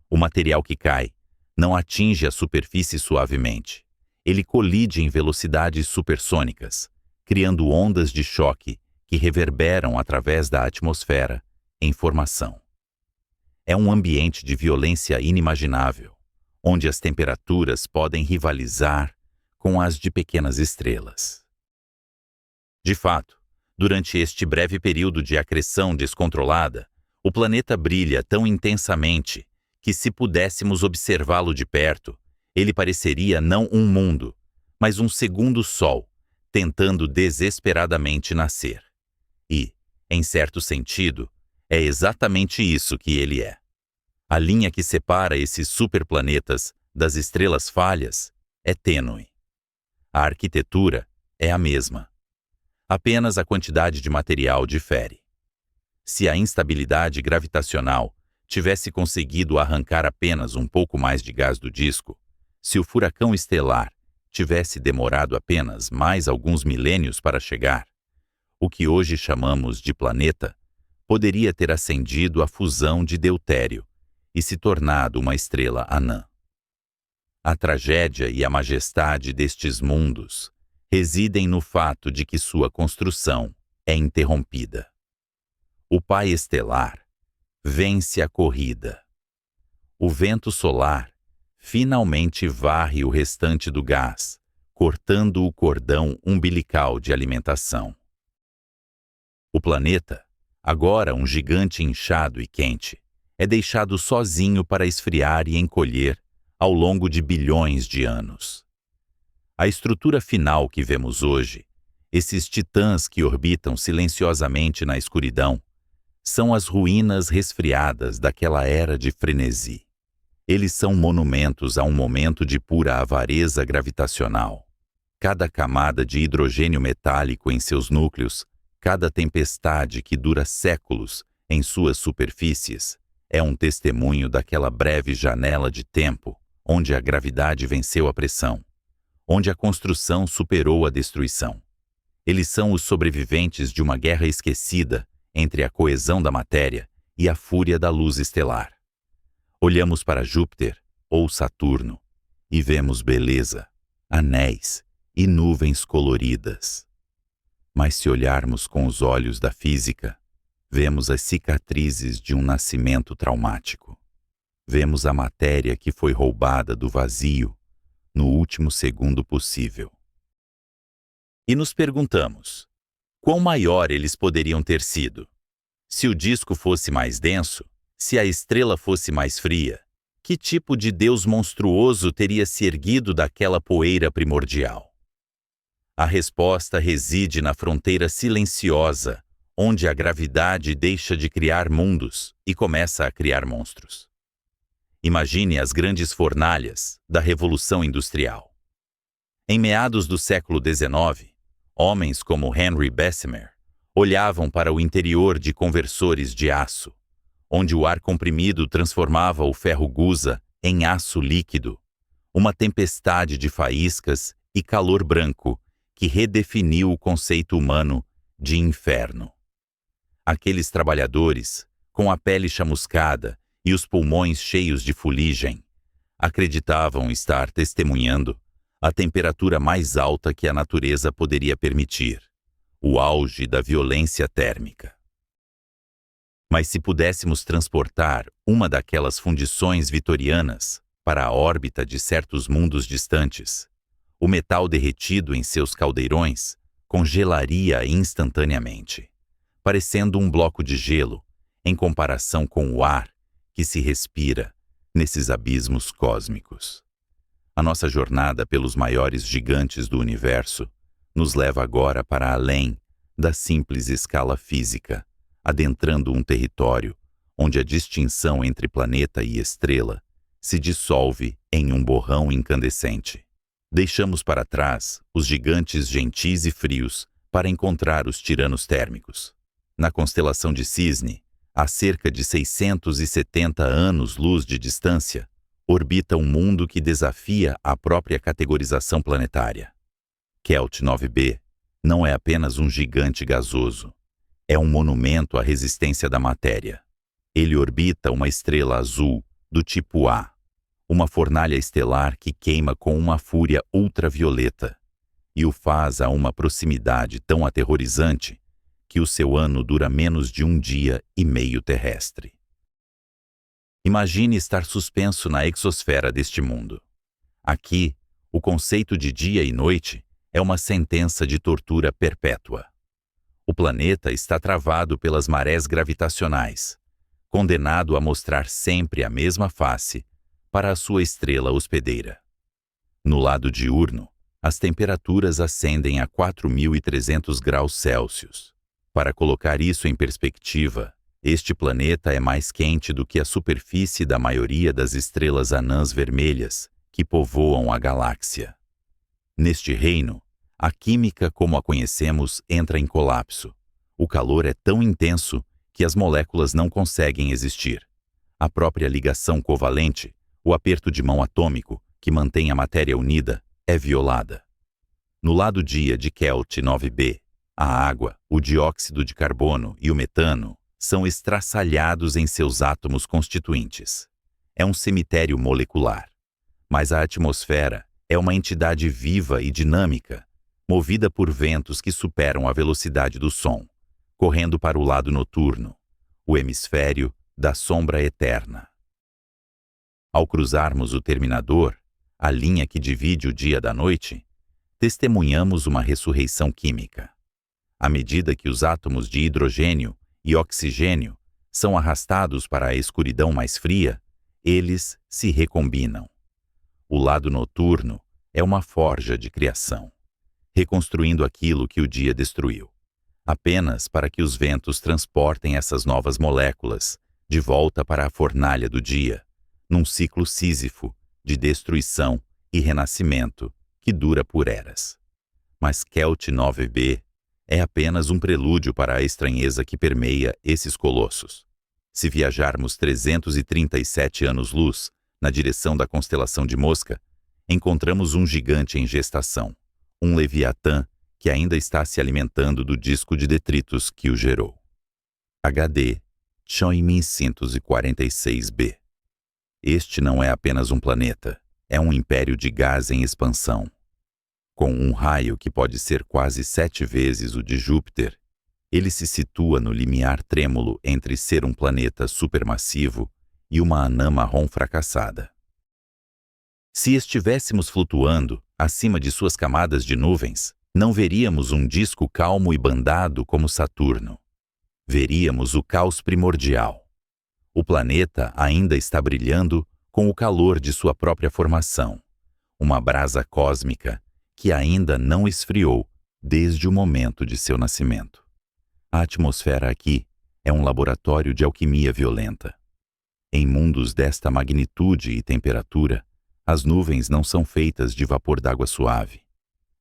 O material que cai não atinge a superfície suavemente. Ele colide em velocidades supersônicas, criando ondas de choque que reverberam através da atmosfera em formação. É um ambiente de violência inimaginável, onde as temperaturas podem rivalizar com as de pequenas estrelas. De fato, durante este breve período de acreção descontrolada, o planeta brilha tão intensamente que, se pudéssemos observá-lo de perto, ele pareceria não um mundo, mas um segundo sol, tentando desesperadamente nascer. E, em certo sentido, é exatamente isso que ele é. A linha que separa esses superplanetas das estrelas falhas é tênue. A arquitetura é a mesma. Apenas a quantidade de material difere. Se a instabilidade gravitacional tivesse conseguido arrancar apenas um pouco mais de gás do disco, se o furacão estelar tivesse demorado apenas mais alguns milênios para chegar, o que hoje chamamos de planeta poderia ter acendido a fusão de deutério e se tornado uma estrela anã. A tragédia e a majestade destes mundos residem no fato de que sua construção é interrompida. O pai estelar vence a corrida. O vento solar finalmente varre o restante do gás, cortando o cordão umbilical de alimentação. O planeta, agora um gigante inchado e quente, é deixado sozinho para esfriar e encolher ao longo de bilhões de anos. A estrutura final que vemos hoje, esses titãs que orbitam silenciosamente na escuridão, são as ruínas resfriadas daquela era de frenesi. Eles são monumentos a um momento de pura avareza gravitacional. Cada camada de hidrogênio metálico em seus núcleos, cada tempestade que dura séculos em suas superfícies, é um testemunho daquela breve janela de tempo onde a gravidade venceu a pressão, onde a construção superou a destruição. Eles são os sobreviventes de uma guerra esquecida entre a coesão da matéria e a fúria da luz estelar. Olhamos para Júpiter ou Saturno e vemos beleza, anéis e nuvens coloridas. Mas se olharmos com os olhos da física, vemos as cicatrizes de um nascimento traumático. Vemos a matéria que foi roubada do vazio no último segundo possível. E nos perguntamos, quão maior eles poderiam ter sido? Se o disco fosse mais denso, se a estrela fosse mais fria, Que tipo de Deus monstruoso teria se erguido daquela poeira primordial? A resposta reside na fronteira silenciosa, onde a gravidade deixa de criar mundos e começa a criar monstros. Imagine as grandes fornalhas da Revolução Industrial. Em meados do século XIX, homens como Henry Bessemer olhavam para o interior de conversores de aço, onde o ar comprimido transformava o ferro gusa em aço líquido, uma tempestade de faíscas e calor branco que redefiniu o conceito humano de inferno. Aqueles trabalhadores, com a pele chamuscada e os pulmões cheios de fuligem, acreditavam estar testemunhando a temperatura mais alta que a natureza poderia permitir, o auge da violência térmica. Mas se pudéssemos transportar uma daquelas fundições vitorianas para a órbita de certos mundos distantes, o metal derretido em seus caldeirões congelaria instantaneamente, parecendo um bloco de gelo em comparação com o ar que se respira nesses abismos cósmicos. A nossa jornada pelos maiores gigantes do universo nos leva agora para além da simples escala física, adentrando um território onde a distinção entre planeta e estrela se dissolve em um borrão incandescente. Deixamos para trás os gigantes gentis e frios para encontrar os tiranos térmicos. Na constelação de Cisne, a cerca de 670 anos-luz de distância, orbita um mundo que desafia a própria categorização planetária. Kelt 9b não é apenas um gigante gasoso, é um monumento à resistência da matéria. Ele orbita uma estrela azul do tipo A, uma fornalha estelar que queima com uma fúria ultravioleta, e o faz a uma proximidade tão aterrorizante que o seu ano dura menos de 1 dia e meio terrestre. Imagine estar suspenso na exosfera deste mundo. Aqui, o conceito de dia e noite é uma sentença de tortura perpétua. O planeta está travado pelas marés gravitacionais, condenado a mostrar sempre a mesma face para a sua estrela hospedeira. No lado diurno, as temperaturas ascendem a 4.300 graus Celsius. Para colocar isso em perspectiva, este planeta é mais quente do que a superfície da maioria das estrelas anãs vermelhas que povoam a galáxia. Neste reino, a química como a conhecemos entra em colapso. O calor é tão intenso que as moléculas não conseguem existir. A própria ligação covalente, o aperto de mão atômico que mantém a matéria unida, é violada. No lado dia de Kelt 9b, a água, o dióxido de carbono e o metano são estraçalhados em seus átomos constituintes. É um cemitério molecular. Mas a atmosfera é uma entidade viva e dinâmica, movida por ventos que superam a velocidade do som, correndo para o lado noturno, o hemisfério da sombra eterna. Ao cruzarmos o terminador, a linha que divide o dia da noite, testemunhamos uma ressurreição química. À medida que os átomos de hidrogênio e oxigênio são arrastados para a escuridão mais fria, eles se recombinam. O lado noturno é uma forja de criação, reconstruindo aquilo que o dia destruiu, apenas para que os ventos transportem essas novas moléculas de volta para a fornalha do dia, num ciclo sísifo de destruição e renascimento que dura por eras. Mas Kelt 9b é apenas um prelúdio para a estranheza que permeia esses colossos. Se viajarmos 337 anos-luz na direção da constelação de Mosca, encontramos um gigante em gestação, um Leviatã que ainda está se alimentando do disco de detritos que o gerou. HD Chang'e 146b. Este não é apenas um planeta, é um império de gás em expansão. Com um raio que pode ser quase 7 vezes o de Júpiter, ele se situa no limiar trêmulo entre ser um planeta supermassivo e uma anã marrom fracassada. Se estivéssemos flutuando acima de suas camadas de nuvens, não veríamos um disco calmo e bandado como Saturno. Veríamos o caos primordial. O planeta ainda está brilhando com o calor de sua própria formação, uma brasa cósmica que ainda não esfriou desde o momento de seu nascimento. A atmosfera aqui é um laboratório de alquimia violenta. Em mundos desta magnitude e temperatura, as nuvens não são feitas de vapor d'água suave.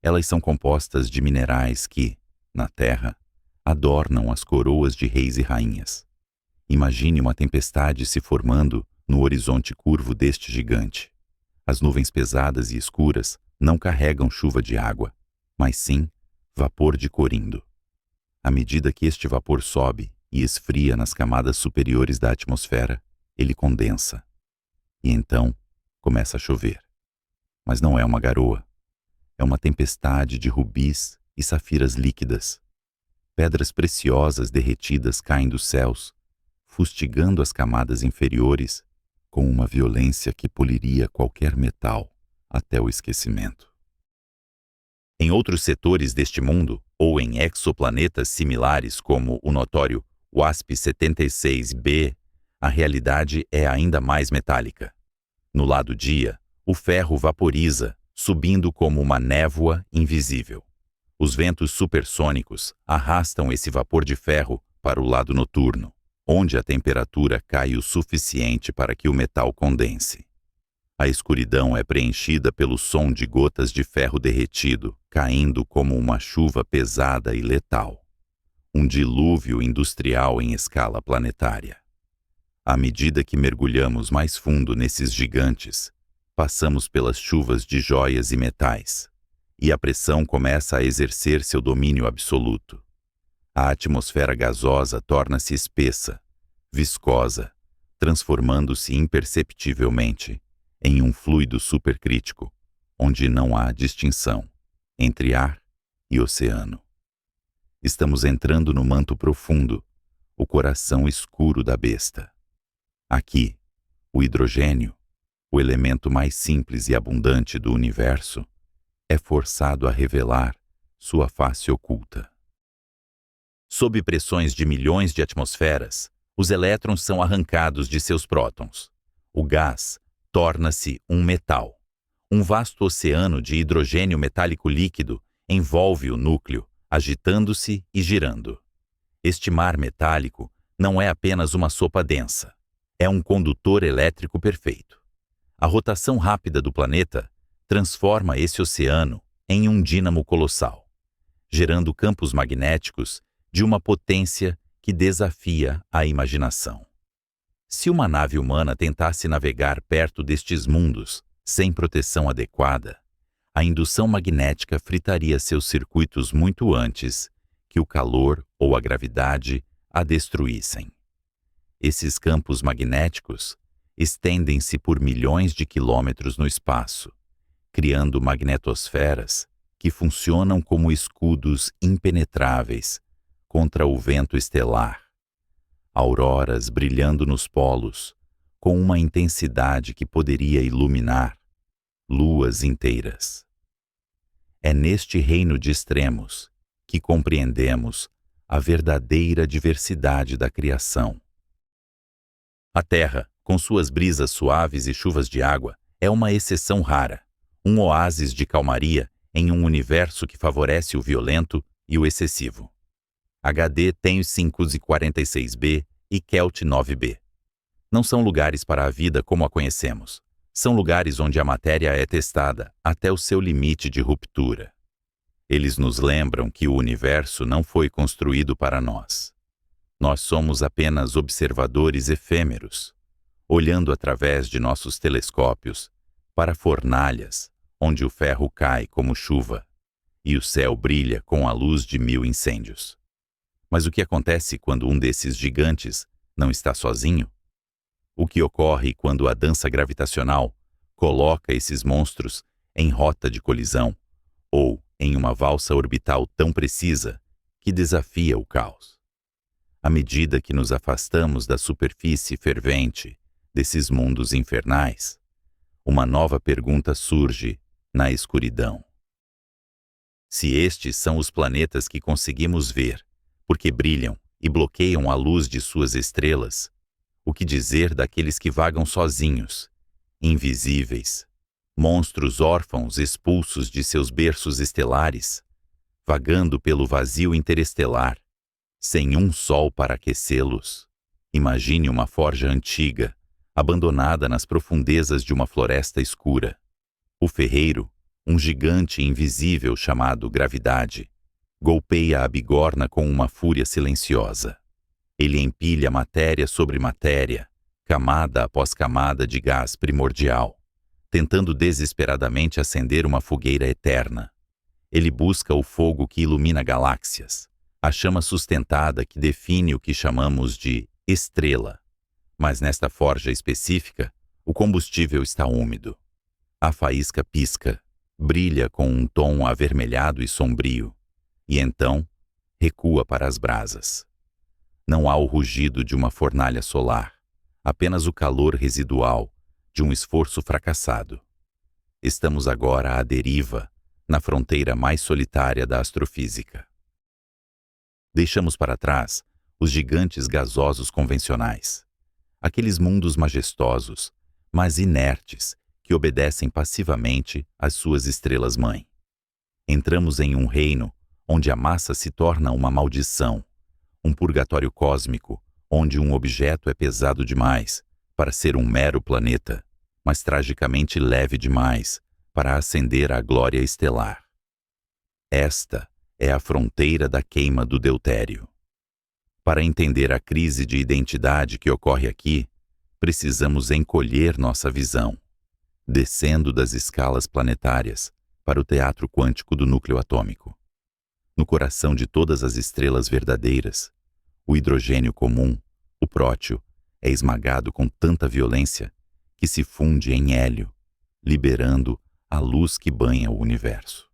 Elas são compostas de minerais que, na Terra, adornam as coroas de reis e rainhas. Imagine uma tempestade se formando no horizonte curvo deste gigante. As nuvens pesadas e escuras não carregam chuva de água, mas sim vapor de corindo. À medida que este vapor sobe e esfria nas camadas superiores da atmosfera, ele condensa. E então começa a chover. Mas não é uma garoa. É uma tempestade de rubis e safiras líquidas. Pedras preciosas derretidas caem dos céus, fustigando as camadas inferiores com uma violência que poliria qualquer metal até o esquecimento. Em outros setores deste mundo, ou em exoplanetas similares como o notório WASP-76b, a realidade é ainda mais metálica. No lado dia, o ferro vaporiza, subindo como uma névoa invisível. Os ventos supersônicos arrastam esse vapor de ferro para o lado noturno, onde a temperatura cai o suficiente para que o metal condense. A escuridão é preenchida pelo som de gotas de ferro derretido, caindo como uma chuva pesada e letal. Um dilúvio industrial em escala planetária. À medida que mergulhamos mais fundo nesses gigantes, passamos pelas chuvas de joias e metais, e a pressão começa a exercer seu domínio absoluto. A atmosfera gasosa torna-se espessa, viscosa, transformando-se imperceptivelmente em um fluido supercrítico, onde não há distinção entre ar e oceano. Estamos entrando no manto profundo, o coração escuro da besta. Aqui, o hidrogênio, o elemento mais simples e abundante do universo, é forçado a revelar sua face oculta. Sob pressões de milhões de atmosferas, os elétrons são arrancados de seus prótons. O gás torna-se um metal. Um vasto oceano de hidrogênio metálico líquido envolve o núcleo, agitando-se e girando. Este mar metálico não é apenas uma sopa densa. É um condutor elétrico perfeito. A rotação rápida do planeta transforma esse oceano em um dínamo colossal, gerando campos magnéticos de uma potência que desafia a imaginação. Se uma nave humana tentasse navegar perto destes mundos sem proteção adequada, a indução magnética fritaria seus circuitos muito antes que o calor ou a gravidade a destruíssem. Esses campos magnéticos estendem-se por milhões de quilômetros no espaço, criando magnetosferas que funcionam como escudos impenetráveis contra o vento estelar. Auroras brilhando nos polos, com uma intensidade que poderia iluminar luas inteiras. É neste reino de extremos que compreendemos a verdadeira diversidade da criação. A Terra, com suas brisas suaves e chuvas de água, é uma exceção rara, um oásis de calmaria em um universo que favorece o violento e o excessivo. HD tem 546b e Kelt 9b. Não são lugares para a vida como a conhecemos. São lugares onde a matéria é testada até o seu limite de ruptura. Eles nos lembram que o universo não foi construído para nós. Nós somos apenas observadores efêmeros, olhando através de nossos telescópios para fornalhas onde o ferro cai como chuva e o céu brilha com a luz de 1000 incêndios. Mas o que acontece quando um desses gigantes não está sozinho? O que ocorre quando a dança gravitacional coloca esses monstros em rota de colisão ou em uma valsa orbital tão precisa que desafia o caos? À medida que nos afastamos da superfície fervente desses mundos infernais, uma nova pergunta surge na escuridão. Se estes são os planetas que conseguimos ver, porque brilham e bloqueiam a luz de suas estrelas, o que dizer daqueles que vagam sozinhos invisíveis, monstros órfãos expulsos de seus berços estelares, vagando pelo vazio interestelar, sem um sol para aquecê-los. Imagine uma forja antiga, abandonada nas profundezas de uma floresta escura. O ferreiro, um gigante invisível chamado gravidade, golpeia a bigorna com uma fúria silenciosa. Ele empilha matéria sobre matéria, camada após camada de gás primordial, tentando desesperadamente acender uma fogueira eterna. Ele busca o fogo que ilumina galáxias, a chama sustentada que define o que chamamos de estrela. Mas nesta forja específica, o combustível está úmido. A faísca pisca, brilha com um tom avermelhado e sombrio, e então recua para as brasas. Não há o rugido de uma fornalha solar, apenas o calor residual de um esforço fracassado. Estamos agora à deriva, na fronteira mais solitária da astrofísica. Deixamos para trás os gigantes gasosos convencionais, aqueles mundos majestosos, mas inertes, que obedecem passivamente às suas estrelas-mãe. Entramos em um reino onde a massa se torna uma maldição, um purgatório cósmico, onde um objeto é pesado demais para ser um mero planeta, mas tragicamente leve demais para ascender à glória estelar. Esta é a fronteira da queima do deutério. Para entender a crise de identidade que ocorre aqui, precisamos encolher nossa visão, descendo das escalas planetárias para o teatro quântico do núcleo atômico. No coração de todas as estrelas verdadeiras, o hidrogênio comum, o prótio, é esmagado com tanta violência que se funde em hélio, liberando a luz que banha o universo.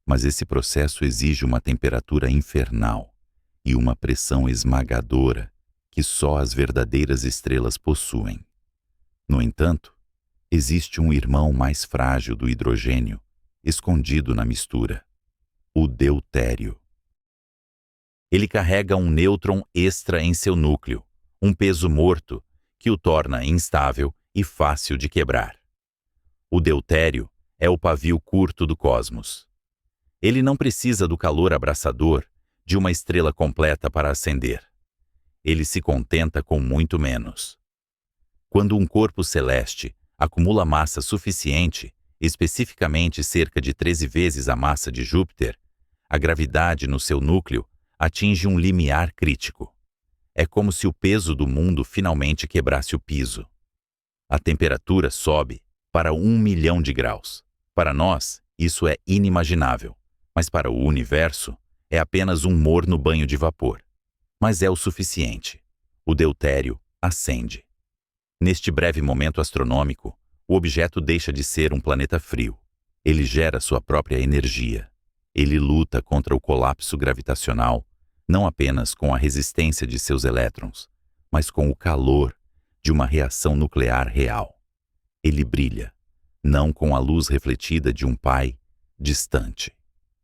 Mas esse processo exige uma temperatura infernal e uma pressão esmagadora que só as verdadeiras estrelas possuem. No entanto, existe um irmão mais frágil do hidrogênio, escondido na mistura: o deutério. Ele carrega um nêutron extra em seu núcleo, um peso morto que o torna instável e fácil de quebrar. O deutério é o pavio curto do cosmos. Ele não precisa do calor abraçador de uma estrela completa para acender. Ele se contenta com muito menos. Quando um corpo celeste acumula massa suficiente, especificamente cerca de 13 vezes a massa de Júpiter, a gravidade no seu núcleo atinge um limiar crítico. É como se o peso do mundo finalmente quebrasse o piso. A temperatura sobe para 1 milhão de graus. Para nós, isso é inimaginável, mas para o universo é apenas um morno banho de vapor. Mas é o suficiente. O deutério acende. Neste breve momento astronômico, o objeto deixa de ser um planeta frio. Ele gera sua própria energia. Ele luta contra o colapso gravitacional, não apenas com a resistência de seus elétrons, mas com o calor de uma reação nuclear real. Ele brilha, não com a luz refletida de um pai distante,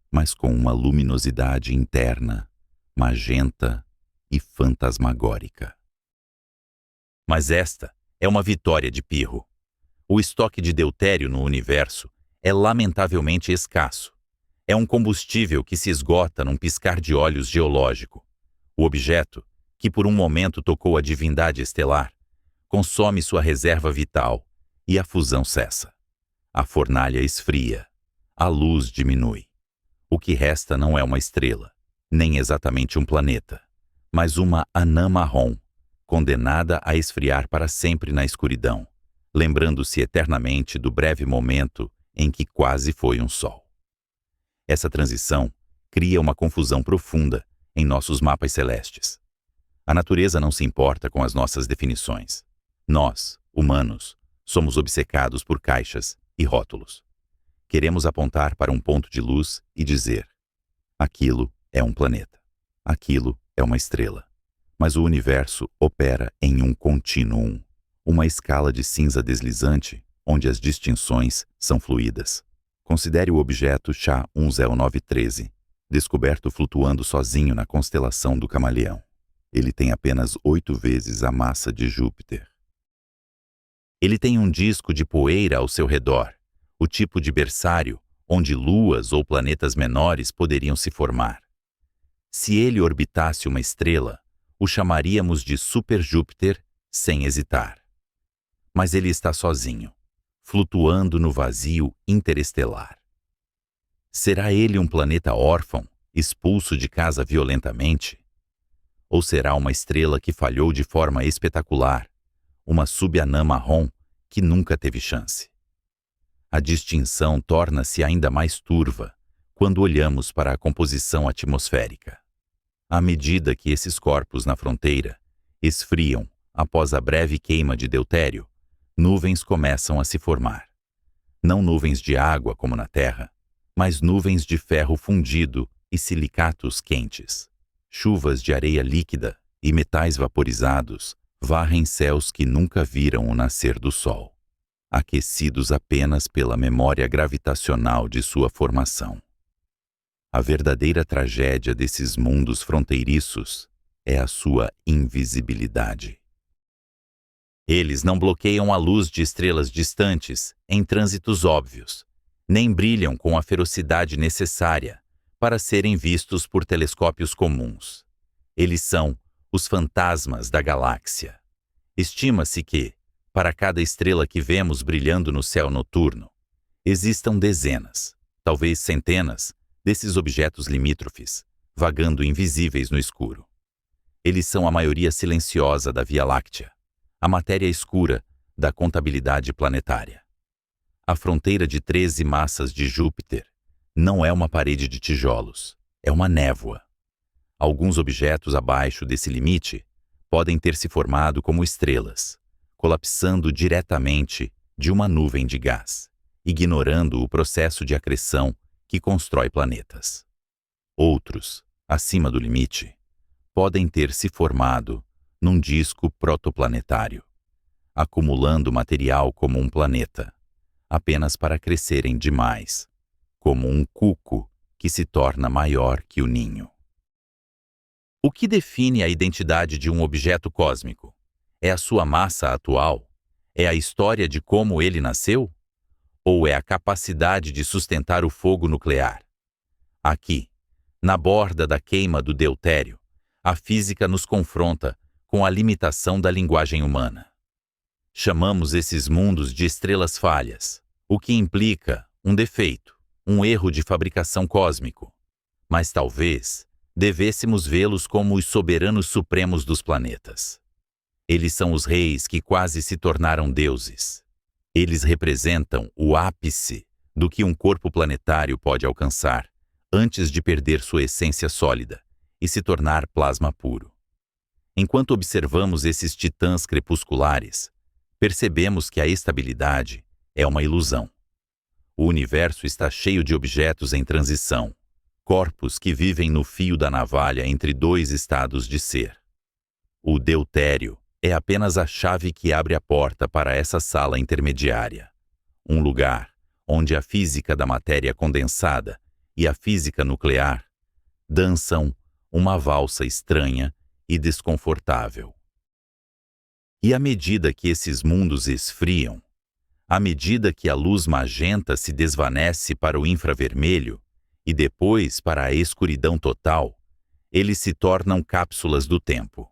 mas com uma luminosidade interna, magenta e fantasmagórica. Mas esta é uma vitória de Pirro. O estoque de deutério no universo é lamentavelmente escasso. É um combustível que se esgota num piscar de olhos geológico. O objeto, que por um momento tocou a divindade estelar, consome sua reserva vital e a fusão cessa. A fornalha esfria. A luz diminui. O que resta não é uma estrela, nem exatamente um planeta, mas uma anã marrom, condenada a esfriar para sempre na escuridão, lembrando-se eternamente do breve momento em que quase foi um sol. Essa transição cria uma confusão profunda em nossos mapas celestes. A natureza não se importa com as nossas definições. Nós, humanos, somos obcecados por caixas e rótulos. Queremos apontar para um ponto de luz e dizer: aquilo é um planeta, aquilo é uma estrela. Mas o universo opera em um contínuo, uma escala de cinza deslizante onde as distinções são fluídas. Considere o objeto XA 10913, descoberto flutuando sozinho na constelação do Camaleão. Ele tem apenas 8 vezes a massa de Júpiter. Ele tem um disco de poeira ao seu redor, o tipo de berçário onde luas ou planetas menores poderiam se formar. Se ele orbitasse uma estrela, o chamaríamos de Super-Júpiter sem hesitar. Mas ele está sozinho, flutuando no vazio interestelar. Será ele um planeta órfão, expulso de casa violentamente? Ou será uma estrela que falhou de forma espetacular, uma subanã marrom que nunca teve chance? A distinção torna-se ainda mais turva quando olhamos para a composição atmosférica. À medida que esses corpos na fronteira esfriam após a breve queima de deutério, nuvens começam a se formar. Não nuvens de água como na Terra, mas nuvens de ferro fundido e silicatos quentes. Chuvas de areia líquida e metais vaporizados varrem céus que nunca viram o nascer do Sol, aquecidos apenas pela memória gravitacional de sua formação. A verdadeira tragédia desses mundos fronteiriços é a sua invisibilidade. Eles não bloqueiam a luz de estrelas distantes em trânsitos óbvios, nem brilham com a ferocidade necessária para serem vistos por telescópios comuns. Eles são os fantasmas da galáxia. Estima-se que, para cada estrela que vemos brilhando no céu noturno, existam dezenas, talvez centenas, desses objetos limítrofes, vagando invisíveis no escuro. Eles são a maioria silenciosa da Via Láctea, a matéria escura da contabilidade planetária. A fronteira de 13 massas de Júpiter não é uma parede de tijolos, é uma névoa. Alguns objetos abaixo desse limite podem ter se formado como estrelas, colapsando diretamente de uma nuvem de gás, ignorando o processo de acreção que constrói planetas. Outros, acima do limite, podem ter se formado num disco protoplanetário, acumulando material como um planeta, apenas para crescerem demais, como um cuco que se torna maior que o ninho. O que define a identidade de um objeto cósmico? É a sua massa atual? É a história de como ele nasceu? Ou é a capacidade de sustentar o fogo nuclear? Aqui, na borda da queima do deutério, a física nos confronta com a limitação da linguagem humana. Chamamos esses mundos de estrelas falhas, o que implica um defeito, um erro de fabricação cósmico. Mas talvez devêssemos vê-los como os soberanos supremos dos planetas. Eles são os reis que quase se tornaram deuses. Eles representam o ápice do que um corpo planetário pode alcançar antes de perder sua essência sólida e se tornar plasma puro. Enquanto observamos esses titãs crepusculares, percebemos que a estabilidade é uma ilusão. O universo está cheio de objetos em transição, corpos que vivem no fio da navalha entre dois estados de ser. O deutério é apenas a chave que abre a porta para essa sala intermediária, um lugar onde a física da matéria condensada e a física nuclear dançam uma valsa estranha e desconfortável. E à medida que esses mundos esfriam, à medida que a luz magenta se desvanece para o infravermelho e depois para a escuridão total, eles se tornam cápsulas do tempo.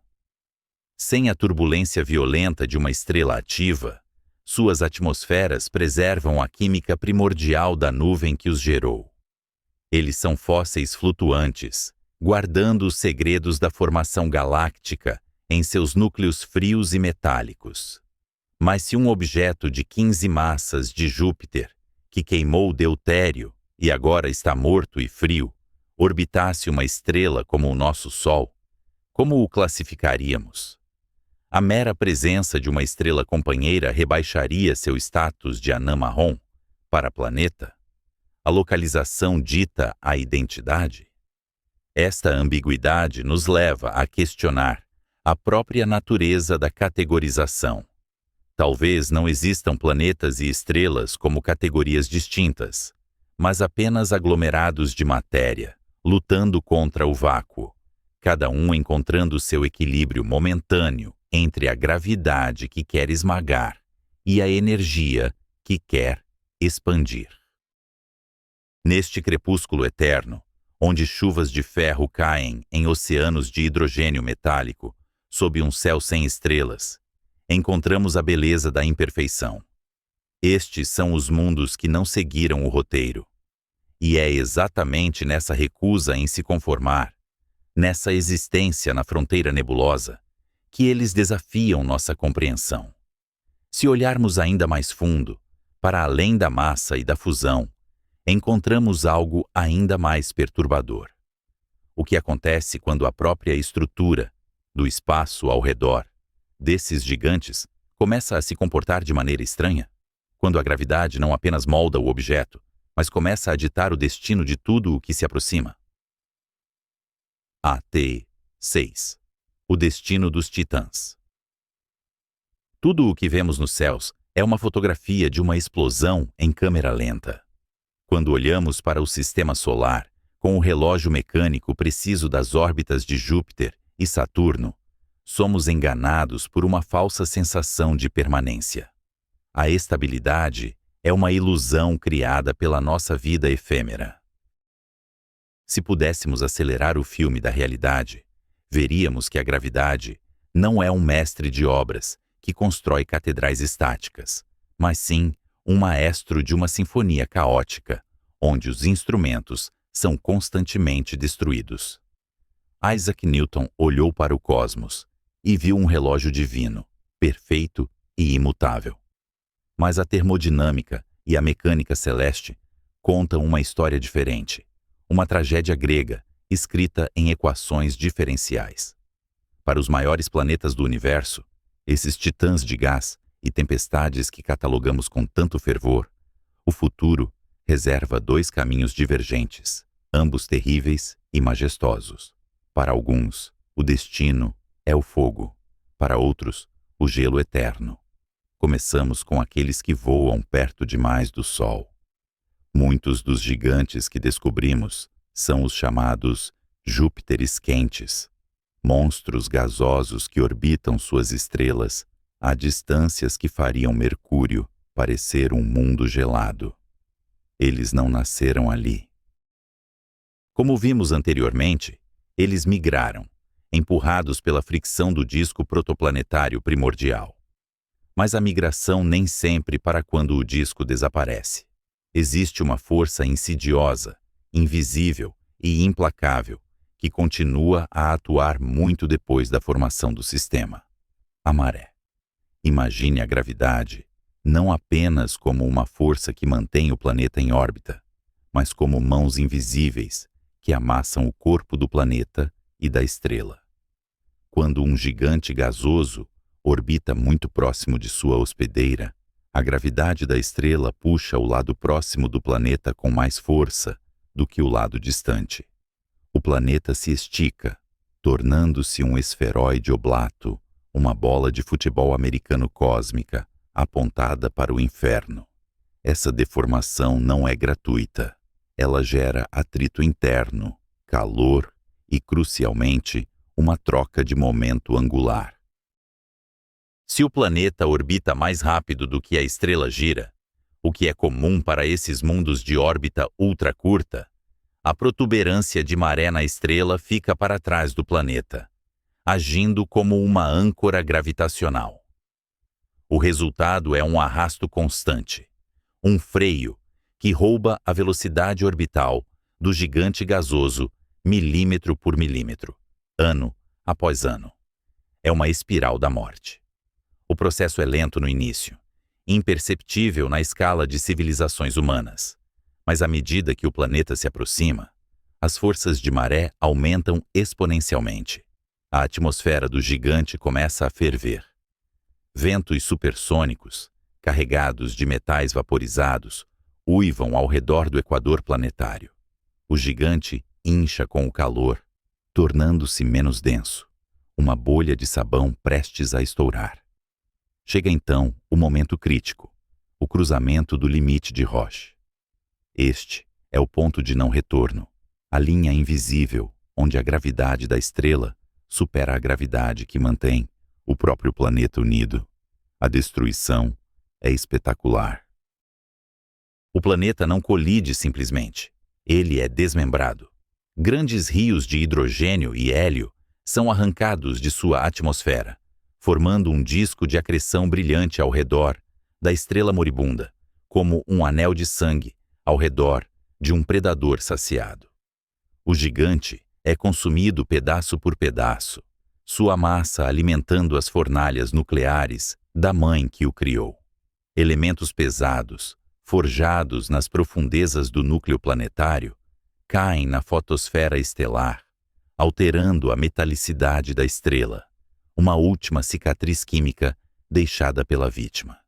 Sem a turbulência violenta de uma estrela ativa, suas atmosferas preservam a química primordial da nuvem que os gerou. Eles são fósseis flutuantes, guardando os segredos da formação galáctica em seus núcleos frios e metálicos. Mas se um objeto de 15 massas de Júpiter, que queimou o deutério e agora está morto e frio, orbitasse uma estrela como o nosso Sol, como o classificaríamos? A mera presença de uma estrela companheira rebaixaria seu status de anã marrom para planeta? A localização dita a identidade? Esta ambiguidade nos leva a questionar a própria natureza da categorização. Talvez não existam planetas e estrelas como categorias distintas, mas apenas aglomerados de matéria, lutando contra o vácuo, cada um encontrando seu equilíbrio momentâneo entre a gravidade que quer esmagar e a energia que quer expandir. Neste crepúsculo eterno, onde chuvas de ferro caem em oceanos de hidrogênio metálico, sob um céu sem estrelas, encontramos a beleza da imperfeição. Estes são os mundos que não seguiram o roteiro. E é exatamente nessa recusa em se conformar, nessa existência na fronteira nebulosa, que eles desafiam nossa compreensão. Se olharmos ainda mais fundo, para além da massa e da fusão, encontramos algo ainda mais perturbador. O que acontece quando a própria estrutura do espaço ao redor desses gigantes começa a se comportar de maneira estranha? Quando a gravidade não apenas molda o objeto, mas começa a ditar o destino de tudo o que se aproxima. AT 6. O destino dos titãs. Tudo o que vemos nos céus é uma fotografia de uma explosão em câmera lenta. Quando olhamos para o sistema solar, com o relógio mecânico preciso das órbitas de Júpiter e Saturno, somos enganados por uma falsa sensação de permanência. A estabilidade é uma ilusão criada pela nossa vida efêmera. Se pudéssemos acelerar o filme da realidade, veríamos que a gravidade não é um mestre de obras que constrói catedrais estáticas, mas sim um maestro de uma sinfonia caótica, onde os instrumentos são constantemente destruídos. Isaac Newton olhou para o cosmos e viu um relógio divino, perfeito e imutável. Mas a termodinâmica e a mecânica celeste contam uma história diferente, uma tragédia grega escrita em equações diferenciais. Para os maiores planetas do universo, esses titãs de gás e tempestades que catalogamos com tanto fervor, o futuro reserva dois caminhos divergentes, ambos terríveis e majestosos. Para alguns, o destino é o fogo, para outros, o gelo eterno. Começamos com aqueles que voam perto demais do Sol. Muitos dos gigantes que descobrimos são os chamados Júpiteres quentes, monstros gasosos que orbitam suas estrelas a distâncias que fariam Mercúrio parecer um mundo gelado. Eles não nasceram ali. Como vimos anteriormente, eles migraram, empurrados pela fricção do disco protoplanetário primordial. Mas a migração nem sempre para quando o disco desaparece. Existe uma força insidiosa, invisível e implacável que continua a atuar muito depois da formação do sistema: a maré. Imagine a gravidade não apenas como uma força que mantém o planeta em órbita, mas como mãos invisíveis que amassam o corpo do planeta e da estrela. Quando um gigante gasoso orbita muito próximo de sua hospedeira, a gravidade da estrela puxa o lado próximo do planeta com mais força do que o lado distante. O planeta se estica, tornando-se um esferoide oblato, uma bola de futebol americano cósmica, apontada para o inferno. Essa deformação não é gratuita. Ela gera atrito interno, calor e, crucialmente, uma troca de momento angular. Se o planeta orbita mais rápido do que a estrela gira, o que é comum para esses mundos de órbita ultra curta, a protuberância de maré na estrela fica para trás do planeta, agindo como uma âncora gravitacional. O resultado é um arrasto constante, um freio que rouba a velocidade orbital do gigante gasoso milímetro por milímetro, ano após ano. É uma espiral da morte. O processo é lento no início, imperceptível na escala de civilizações humanas. Mas à medida que o planeta se aproxima, as forças de maré aumentam exponencialmente. A atmosfera do gigante começa a ferver. Ventos supersônicos, carregados de metais vaporizados, uivam ao redor do equador planetário. O gigante incha com o calor, tornando-se menos denso, uma bolha de sabão prestes a estourar. Chega então o momento crítico, o cruzamento do limite de Roche. Este é o ponto de não retorno, a linha invisível onde a gravidade da estrela supera a gravidade que mantém o próprio planeta unido. A destruição é espetacular. O planeta não colide simplesmente. Ele é desmembrado. Grandes rios de hidrogênio e hélio são arrancados de sua atmosfera, formando um disco de acreção brilhante ao redor da estrela moribunda, como um anel de sangue ao redor de um predador saciado. O gigante é consumido pedaço por pedaço, sua massa alimentando as fornalhas nucleares da mãe que o criou. Elementos pesados, forjados nas profundezas do núcleo planetário, caem na fotosfera estelar, alterando a metalicidade da estrela, uma última cicatriz química deixada pela vítima.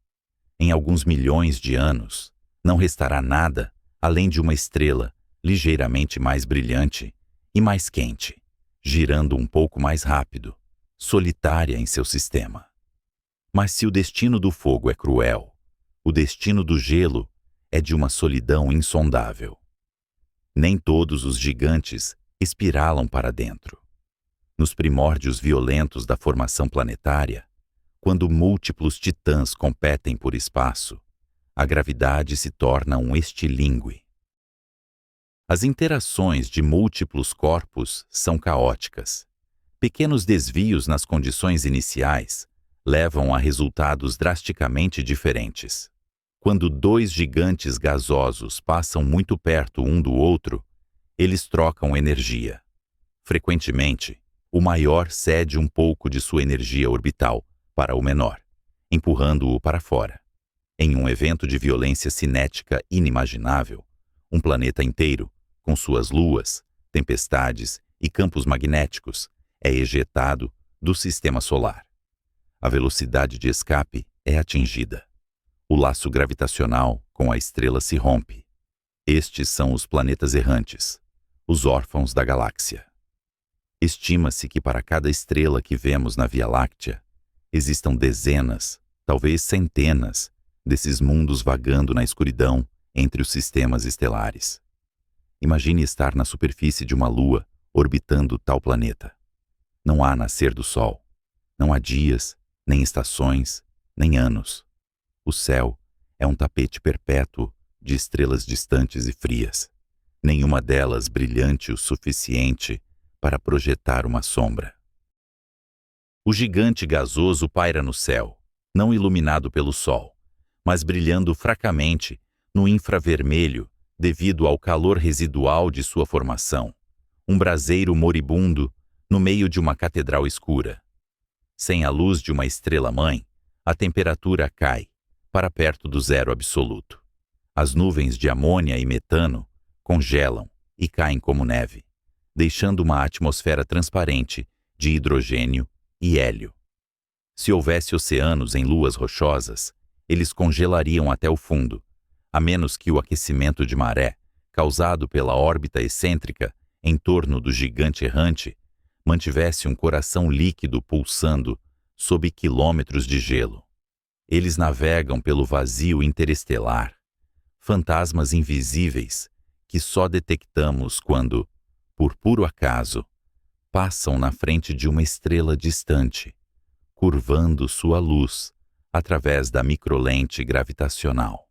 Em alguns milhões de anos, não restará nada além de uma estrela ligeiramente mais brilhante e mais quente, girando um pouco mais rápido, solitária em seu sistema. Mas se o destino do fogo é cruel, o destino do gelo é de uma solidão insondável. Nem todos os gigantes espiralam para dentro. Nos primórdios violentos da formação planetária, quando múltiplos titãs competem por espaço, a gravidade se torna um estilingue. As interações de múltiplos corpos são caóticas. Pequenos desvios nas condições iniciais levam a resultados drasticamente diferentes. Quando dois gigantes gasosos passam muito perto um do outro, eles trocam energia. Frequentemente, o maior cede um pouco de sua energia orbital para o menor, empurrando-o para fora. Em um evento de violência cinética inimaginável, um planeta inteiro, com suas luas, tempestades e campos magnéticos, é ejetado do sistema solar. A velocidade de escape é atingida. O laço gravitacional com a estrela se rompe. Estes são os planetas errantes, os órfãos da galáxia. Estima-se que para cada estrela que vemos na Via Láctea, existam dezenas, talvez centenas, desses mundos vagando na escuridão entre os sistemas estelares. Imagine estar na superfície de uma lua orbitando tal planeta. Não há nascer do Sol. Não há dias, nem estações, nem anos. O céu é um tapete perpétuo de estrelas distantes e frias, nenhuma delas brilhante o suficiente para projetar uma sombra. O gigante gasoso paira no céu, não iluminado pelo sol, mas brilhando fracamente no infravermelho devido ao calor residual de sua formação, um braseiro moribundo no meio de uma catedral escura. Sem a luz de uma estrela-mãe, a temperatura cai para perto do zero absoluto. As nuvens de amônia e metano congelam e caem como neve, deixando uma atmosfera transparente de hidrogênio e hélio. Se houvesse oceanos em luas rochosas, eles congelariam até o fundo, a menos que o aquecimento de maré, causado pela órbita excêntrica em torno do gigante errante, mantivesse um coração líquido pulsando sob quilômetros de gelo. Eles navegam pelo vazio interestelar, fantasmas invisíveis que só detectamos quando, por puro acaso, passam na frente de uma estrela distante, curvando sua luz através da microlente gravitacional.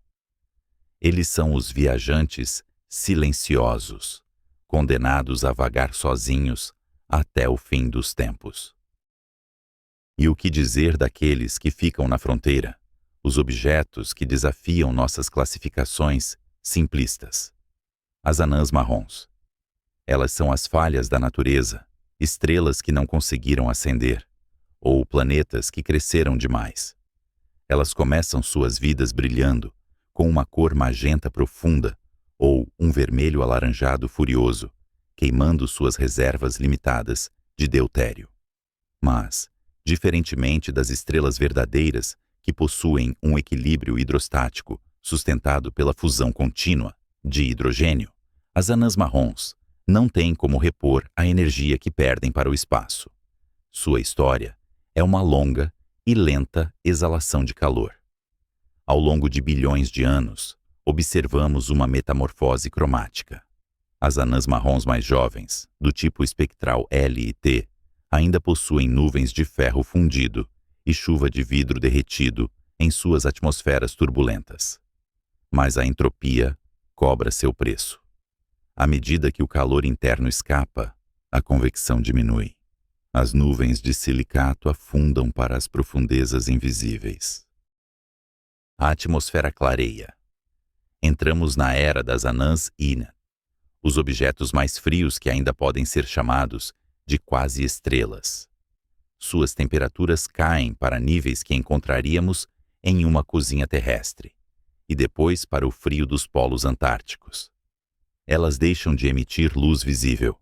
Eles são os viajantes silenciosos, condenados a vagar sozinhos até o fim dos tempos. E o que dizer daqueles que ficam na fronteira, os objetos que desafiam nossas classificações simplistas? As anãs marrons. Elas são as falhas da natureza, estrelas que não conseguiram ascender, ou planetas que cresceram demais. Elas começam suas vidas brilhando, com uma cor magenta profunda, ou um vermelho alaranjado furioso, queimando suas reservas limitadas de deutério. Mas, diferentemente das estrelas verdadeiras, que possuem um equilíbrio hidrostático sustentado pela fusão contínua de hidrogênio, as anãs marrons não têm como repor a energia que perdem para o espaço. Sua história é uma longa e lenta exalação de calor. Ao longo de bilhões de anos, observamos uma metamorfose cromática. As anãs marrons mais jovens, do tipo espectral L e T, ainda possuem nuvens de ferro fundido e chuva de vidro derretido em suas atmosferas turbulentas. Mas a entropia cobra seu preço. À medida que o calor interno escapa, a convecção diminui. As nuvens de silicato afundam para as profundezas invisíveis. A atmosfera clareia. Entramos na era das anãs Ina, os objetos mais frios que ainda podem ser chamados de quase estrelas. Suas temperaturas caem para níveis que encontraríamos em uma cozinha terrestre, e depois para o frio dos polos antárticos. Elas deixam de emitir luz visível.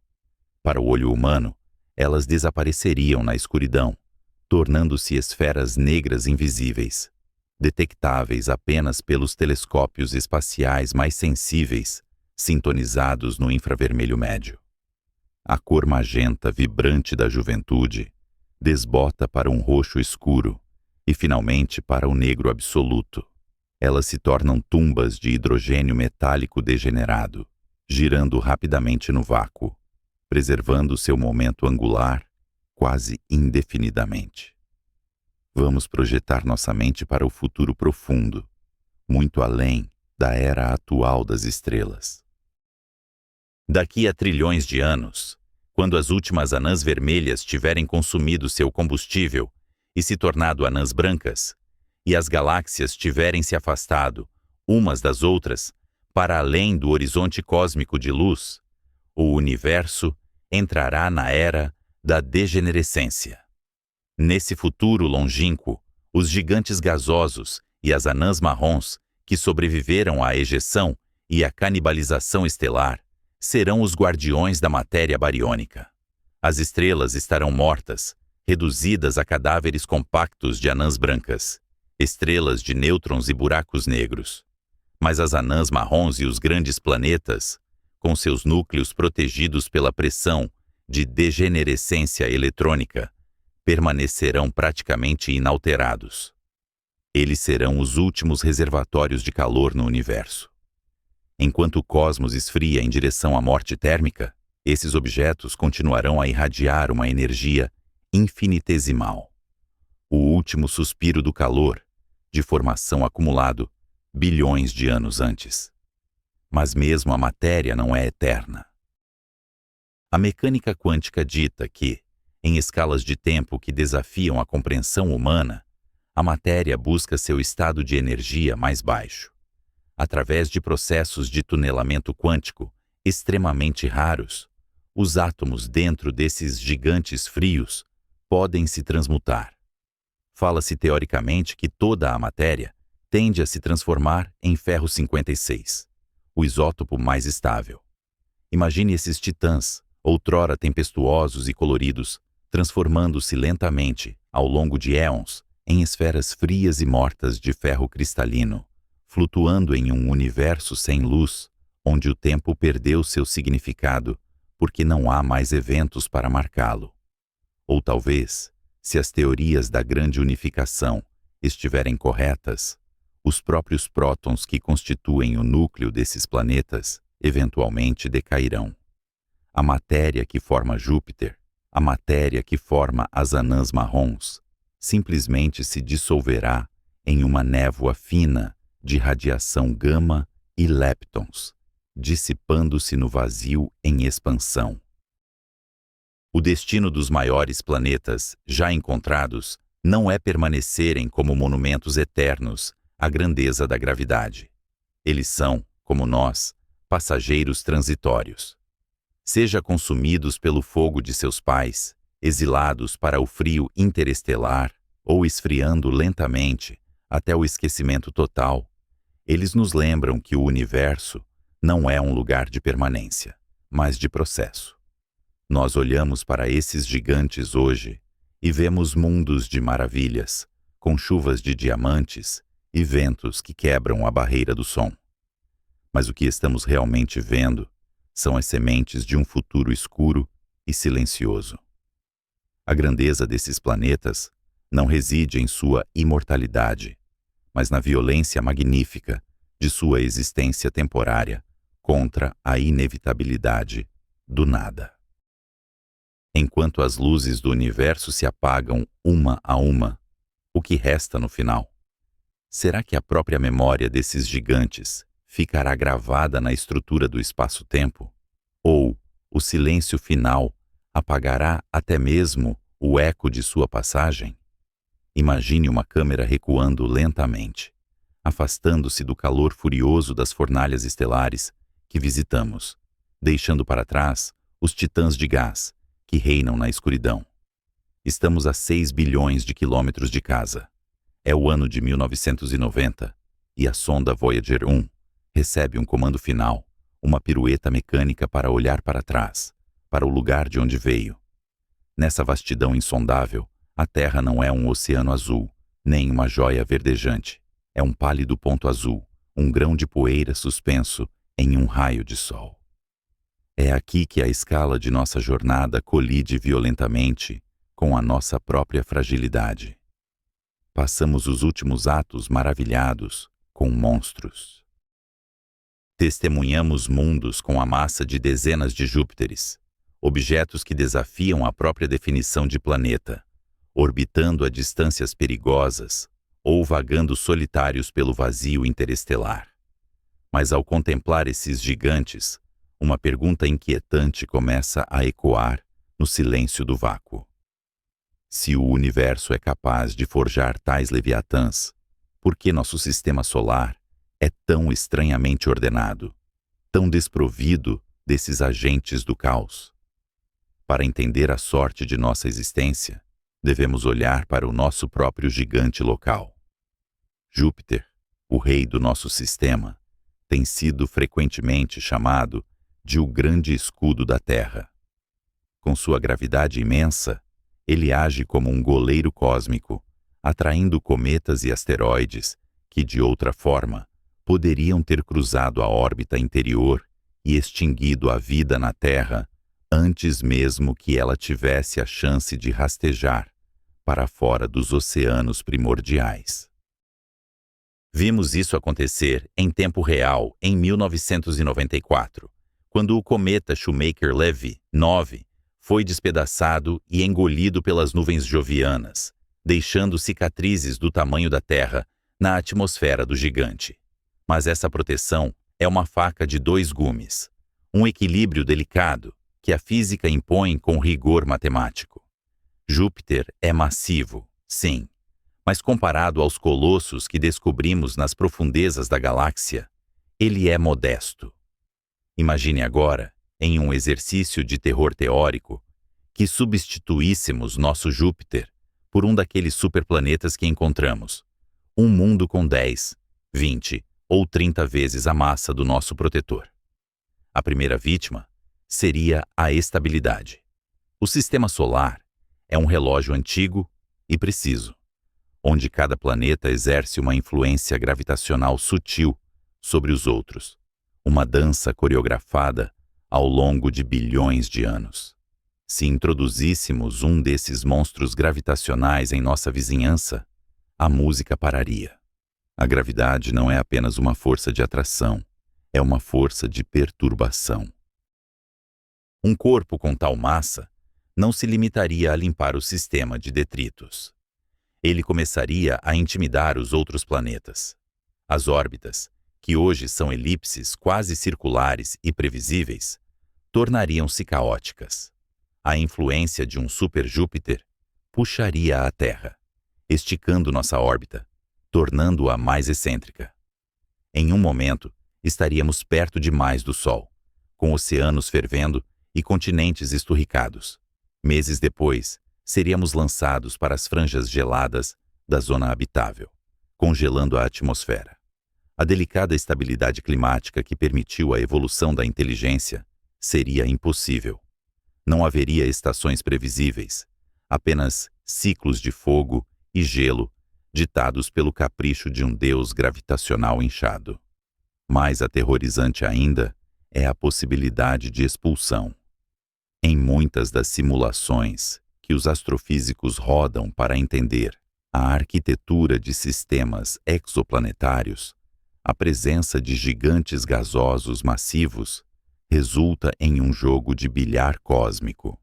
Para o olho humano, elas desapareceriam na escuridão, tornando-se esferas negras invisíveis, detectáveis apenas pelos telescópios espaciais mais sensíveis, sintonizados no infravermelho médio. A cor magenta vibrante da juventude desbota para um roxo escuro e, finalmente, para o negro absoluto. Elas se tornam tumbas de hidrogênio metálico degenerado, girando rapidamente no vácuo, preservando seu momento angular quase indefinidamente. Vamos projetar nossa mente para o futuro profundo, muito além da era atual das estrelas. Daqui a trilhões de anos, quando as últimas anãs vermelhas tiverem consumido seu combustível e se tornado anãs brancas, e as galáxias tiverem se afastado umas das outras para além do horizonte cósmico de luz, o universo entrará na era da degenerescência. Nesse futuro longínquo, os gigantes gasosos e as anãs marrons que sobreviveram à ejeção e à canibalização estelar serão os guardiões da matéria bariônica. As estrelas estarão mortas, reduzidas a cadáveres compactos de anãs brancas, estrelas de nêutrons e buracos negros. Mas as anãs marrons e os grandes planetas, com seus núcleos protegidos pela pressão de degenerescência eletrônica, permanecerão praticamente inalterados. Eles serão os últimos reservatórios de calor no universo. Enquanto o cosmos esfria em direção à morte térmica, esses objetos continuarão a irradiar uma energia infinitesimal. O último suspiro do calor, de formação acumulado bilhões de anos antes. Mas mesmo a matéria não é eterna. A mecânica quântica dita que, em escalas de tempo que desafiam a compreensão humana, a matéria busca seu estado de energia mais baixo. Através de processos de tunelamento quântico extremamente raros, os átomos dentro desses gigantes frios podem se transmutar. Fala-se teoricamente que toda a matéria tende a se transformar em ferro 56, o isótopo mais estável. Imagine esses titãs, outrora tempestuosos e coloridos, transformando-se lentamente, ao longo de éons, em esferas frias e mortas de ferro cristalino, flutuando em um universo sem luz, onde o tempo perdeu seu significado, porque não há mais eventos para marcá-lo. Ou talvez, se as teorias da grande unificação estiverem corretas, os próprios prótons que constituem o núcleo desses planetas eventualmente decairão. A matéria que forma Júpiter, a matéria que forma as anãs marrons, simplesmente se dissolverá em uma névoa fina de radiação gama e leptons, dissipando-se no vazio em expansão. O destino dos maiores planetas já encontrados não é permanecerem como monumentos eternos à grandeza da gravidade. Eles são, como nós, passageiros transitórios. Seja consumidos pelo fogo de seus pais, exilados para o frio interestelar ou esfriando lentamente até o esquecimento total, eles nos lembram que o universo não é um lugar de permanência, mas de processo. Nós olhamos para esses gigantes hoje e vemos mundos de maravilhas, com chuvas de diamantes e ventos que quebram a barreira do som. Mas o que estamos realmente vendo são as sementes de um futuro escuro e silencioso. A grandeza desses planetas não reside em sua imortalidade, mas na violência magnífica de sua existência temporária contra a inevitabilidade do nada. Enquanto as luzes do universo se apagam uma a uma, o que resta no final? Será que a própria memória desses gigantes ficará gravada na estrutura do espaço-tempo? Ou o silêncio final apagará até mesmo o eco de sua passagem? Imagine uma câmera recuando lentamente, afastando-se do calor furioso das fornalhas estelares que visitamos, deixando para trás os titãs de gás que reinam na escuridão. Estamos a 6 bilhões de quilômetros de casa. É o ano de 1990 e a sonda Voyager 1 recebe um comando final, uma pirueta mecânica para olhar para trás, para o lugar de onde veio. Nessa vastidão insondável, a Terra não é um oceano azul, nem uma joia verdejante. É um pálido ponto azul, um grão de poeira suspenso em um raio de sol. É aqui que a escala de nossa jornada colide violentamente com a nossa própria fragilidade. Passamos os últimos atos maravilhados com monstros. Testemunhamos mundos com a massa de dezenas de Júpiteres, objetos que desafiam a própria definição de planeta, orbitando a distâncias perigosas ou vagando solitários pelo vazio interestelar. Mas ao contemplar esses gigantes, uma pergunta inquietante começa a ecoar no silêncio do vácuo. Se o universo é capaz de forjar tais leviatãs, por que nosso sistema solar é tão estranhamente ordenado, tão desprovido desses agentes do caos? Para entender a sorte de nossa existência, devemos olhar para o nosso próprio gigante local. Júpiter, o rei do nosso sistema, tem sido frequentemente chamado de o grande escudo da Terra. Com sua gravidade imensa, ele age como um goleiro cósmico, atraindo cometas e asteroides que, de outra forma, poderiam ter cruzado a órbita interior e extinguido a vida na Terra antes mesmo que ela tivesse a chance de rastejar para fora dos oceanos primordiais. Vimos isso acontecer em tempo real em 1994, quando o cometa Shoemaker-Levy 9 foi despedaçado e engolido pelas nuvens jovianas, deixando cicatrizes do tamanho da Terra na atmosfera do gigante. Mas essa proteção é uma faca de dois gumes, um equilíbrio delicado que a física impõe com rigor matemático. Júpiter é massivo, sim, mas comparado aos colossos que descobrimos nas profundezas da galáxia, ele é modesto. Imagine agora, em um exercício de terror teórico, que substituíssemos nosso Júpiter por um daqueles superplanetas que encontramos, um mundo com 10, 20 ou 30 vezes a massa do nosso protetor. A primeira vítima seria a estabilidade. O sistema solar é um relógio antigo e preciso, onde cada planeta exerce uma influência gravitacional sutil sobre os outros, uma dança coreografada ao longo de bilhões de anos. Se introduzíssemos um desses monstros gravitacionais em nossa vizinhança, a música pararia. A gravidade não é apenas uma força de atração, é uma força de perturbação. Um corpo com tal massa não se limitaria a limpar o sistema de detritos. Ele começaria a intimidar os outros planetas. As órbitas, que hoje são elipses quase circulares e previsíveis, tornariam-se caóticas. A influência de um super-Júpiter puxaria a Terra, esticando nossa órbita, tornando-a mais excêntrica. Em um momento, estaríamos perto demais do Sol, com oceanos fervendo e continentes esturricados. Meses depois, seríamos lançados para as franjas geladas da zona habitável, congelando a atmosfera. A delicada estabilidade climática que permitiu a evolução da inteligência seria impossível. Não haveria estações previsíveis, apenas ciclos de fogo e gelo ditados pelo capricho de um deus gravitacional inchado. Mais aterrorizante ainda é a possibilidade de expulsão. Em muitas das simulações que os astrofísicos rodam para entender a arquitetura de sistemas exoplanetários, a presença de gigantes gasosos massivos resulta em um jogo de bilhar cósmico.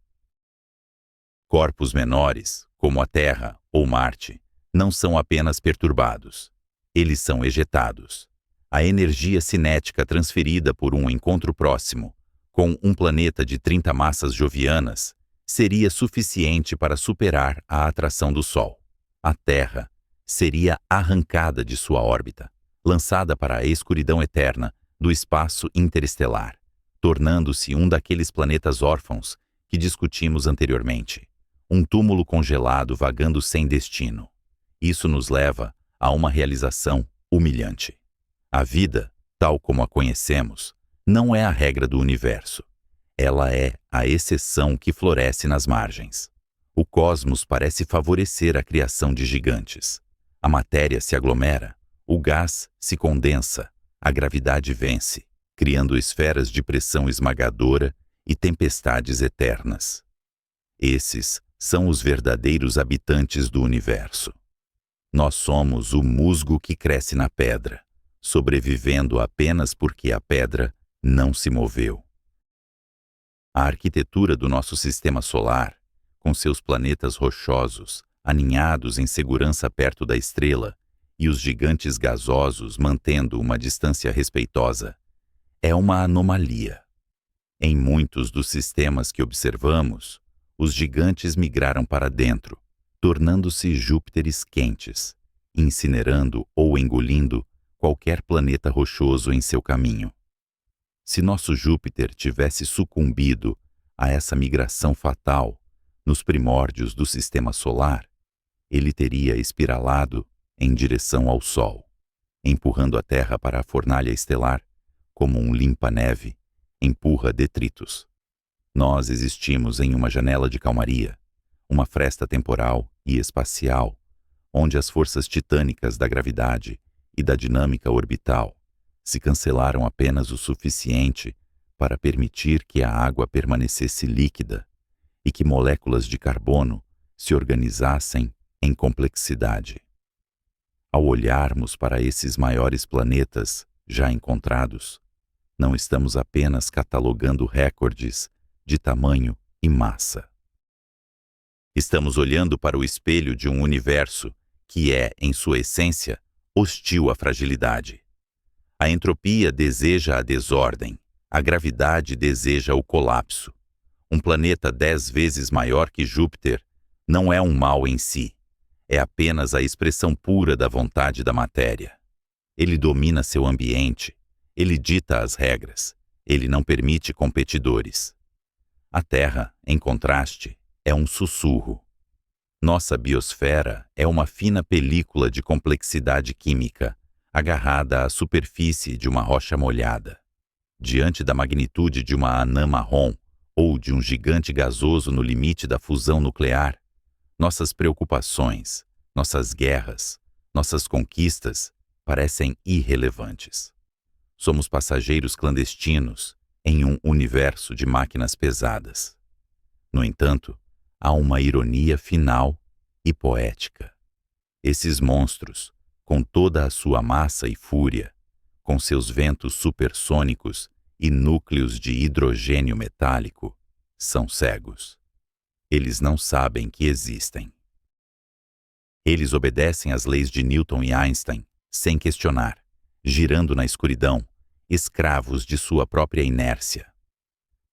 Corpos menores, como a Terra ou Marte, não são apenas perturbados. eles são ejetados. A energia cinética transferida por um encontro próximo, com um planeta de 30 massas jovianas, seria suficiente para superar a atração do Sol. A Terra seria arrancada de sua órbita, lançada para a escuridão eterna do espaço interestelar, tornando-se um daqueles planetas órfãos que discutimos anteriormente, um túmulo congelado vagando sem destino. Isso nos leva a uma realização humilhante. A vida, tal como a conhecemos, não é a regra do universo. Ela é a exceção que floresce nas margens. O cosmos parece favorecer a criação de gigantes. A matéria se aglomera, o gás se condensa, a gravidade vence, criando esferas de pressão esmagadora e tempestades eternas. Esses são os verdadeiros habitantes do universo. Nós somos o musgo que cresce na pedra, sobrevivendo apenas porque a pedra não se moveu. A arquitetura do nosso sistema solar, com seus planetas rochosos, aninhados em segurança perto da estrela, e os gigantes gasosos mantendo uma distância respeitosa, é uma anomalia. Em muitos dos sistemas que observamos, os gigantes migraram para dentro, tornando-se Júpiteres quentes, incinerando ou engolindo qualquer planeta rochoso em seu caminho. Se nosso Júpiter tivesse sucumbido a essa migração fatal nos primórdios do sistema solar, ele teria espiralado em direção ao Sol, empurrando a Terra para a fornalha estelar como um limpa-neve empurra detritos. Nós existimos em uma janela de calmaria, uma fresta temporal e espacial, onde as forças titânicas da gravidade e da dinâmica orbital se cancelaram apenas o suficiente para permitir que a água permanecesse líquida e que moléculas de carbono se organizassem em complexidade. Ao olharmos para esses maiores planetas já encontrados, não estamos apenas catalogando recordes de tamanho e massa. Estamos olhando para o espelho de um universo que é, em sua essência, hostil à fragilidade. A entropia deseja a desordem, a gravidade deseja o colapso. Um planeta 10 vezes maior que Júpiter não é um mal em si, é apenas a expressão pura da vontade da matéria. Ele domina seu ambiente, ele dita as regras, ele não permite competidores. A Terra, em contraste, é um sussurro. Nossa biosfera é uma fina película de complexidade química, agarrada à superfície de uma rocha molhada. Diante da magnitude de uma anã marrom ou de um gigante gasoso no limite da fusão nuclear, nossas preocupações, nossas guerras, nossas conquistas parecem irrelevantes. Somos passageiros clandestinos em um universo de máquinas pesadas. No entanto, há uma ironia final e poética. Esses monstros, com toda a sua massa e fúria, com seus ventos supersônicos e núcleos de hidrogênio metálico, são cegos. Eles não sabem que existem. Eles obedecem às leis de Newton e Einstein, sem questionar, girando na escuridão, escravos de sua própria inércia.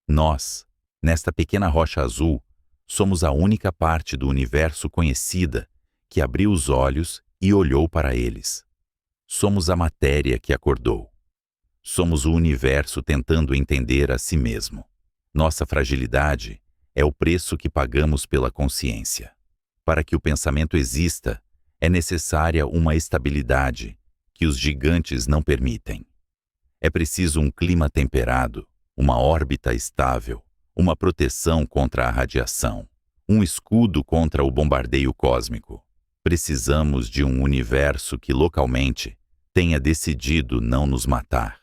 Nós, nesta pequena rocha azul, somos a única parte do universo conhecida que abriu os olhos e olhou para eles. Somos a matéria que acordou. Somos o universo tentando entender a si mesmo. Nossa fragilidade é o preço que pagamos pela consciência. Para que o pensamento exista, é necessária uma estabilidade que os gigantes não permitem. É preciso um clima temperado, uma órbita estável, uma proteção contra a radiação, um escudo contra o bombardeio cósmico. Precisamos de um universo que localmente tenha decidido não nos matar.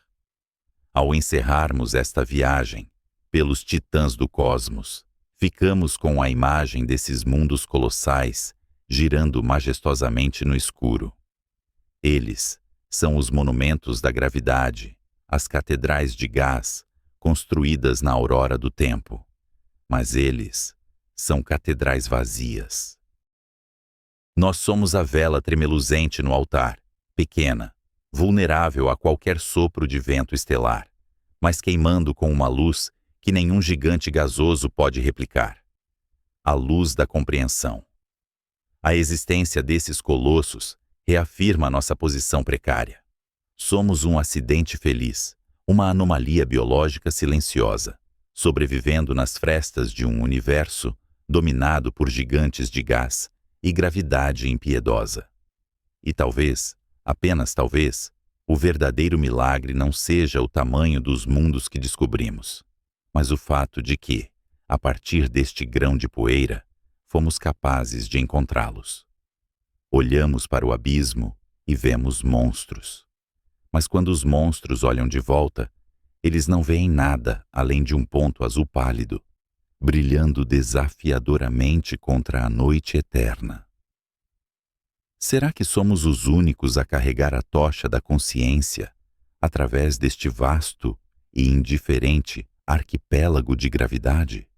Ao encerrarmos esta viagem pelos titãs do cosmos, ficamos com a imagem desses mundos colossais girando majestosamente no escuro. Eles são os monumentos da gravidade, as catedrais de gás construídas na aurora do tempo. Mas eles são catedrais vazias. Nós somos a vela tremeluzente no altar, pequena, vulnerável a qualquer sopro de vento estelar, mas queimando com uma luz que nenhum gigante gasoso pode replicar. A luz da compreensão. A existência desses colossos reafirma nossa posição precária. Somos um acidente feliz, uma anomalia biológica silenciosa, sobrevivendo nas frestas de um universo dominado por gigantes de gás e gravidade impiedosa. E talvez, apenas talvez, o verdadeiro milagre não seja o tamanho dos mundos que descobrimos, mas o fato de que, a partir deste grão de poeira, fomos capazes de encontrá-los. Olhamos para o abismo e vemos monstros. Mas quando os monstros olham de volta, eles não veem nada além de um ponto azul pálido, brilhando desafiadoramente contra a noite eterna. Será que somos os únicos a carregar a tocha da consciência através deste vasto e indiferente arquipélago de gravidade?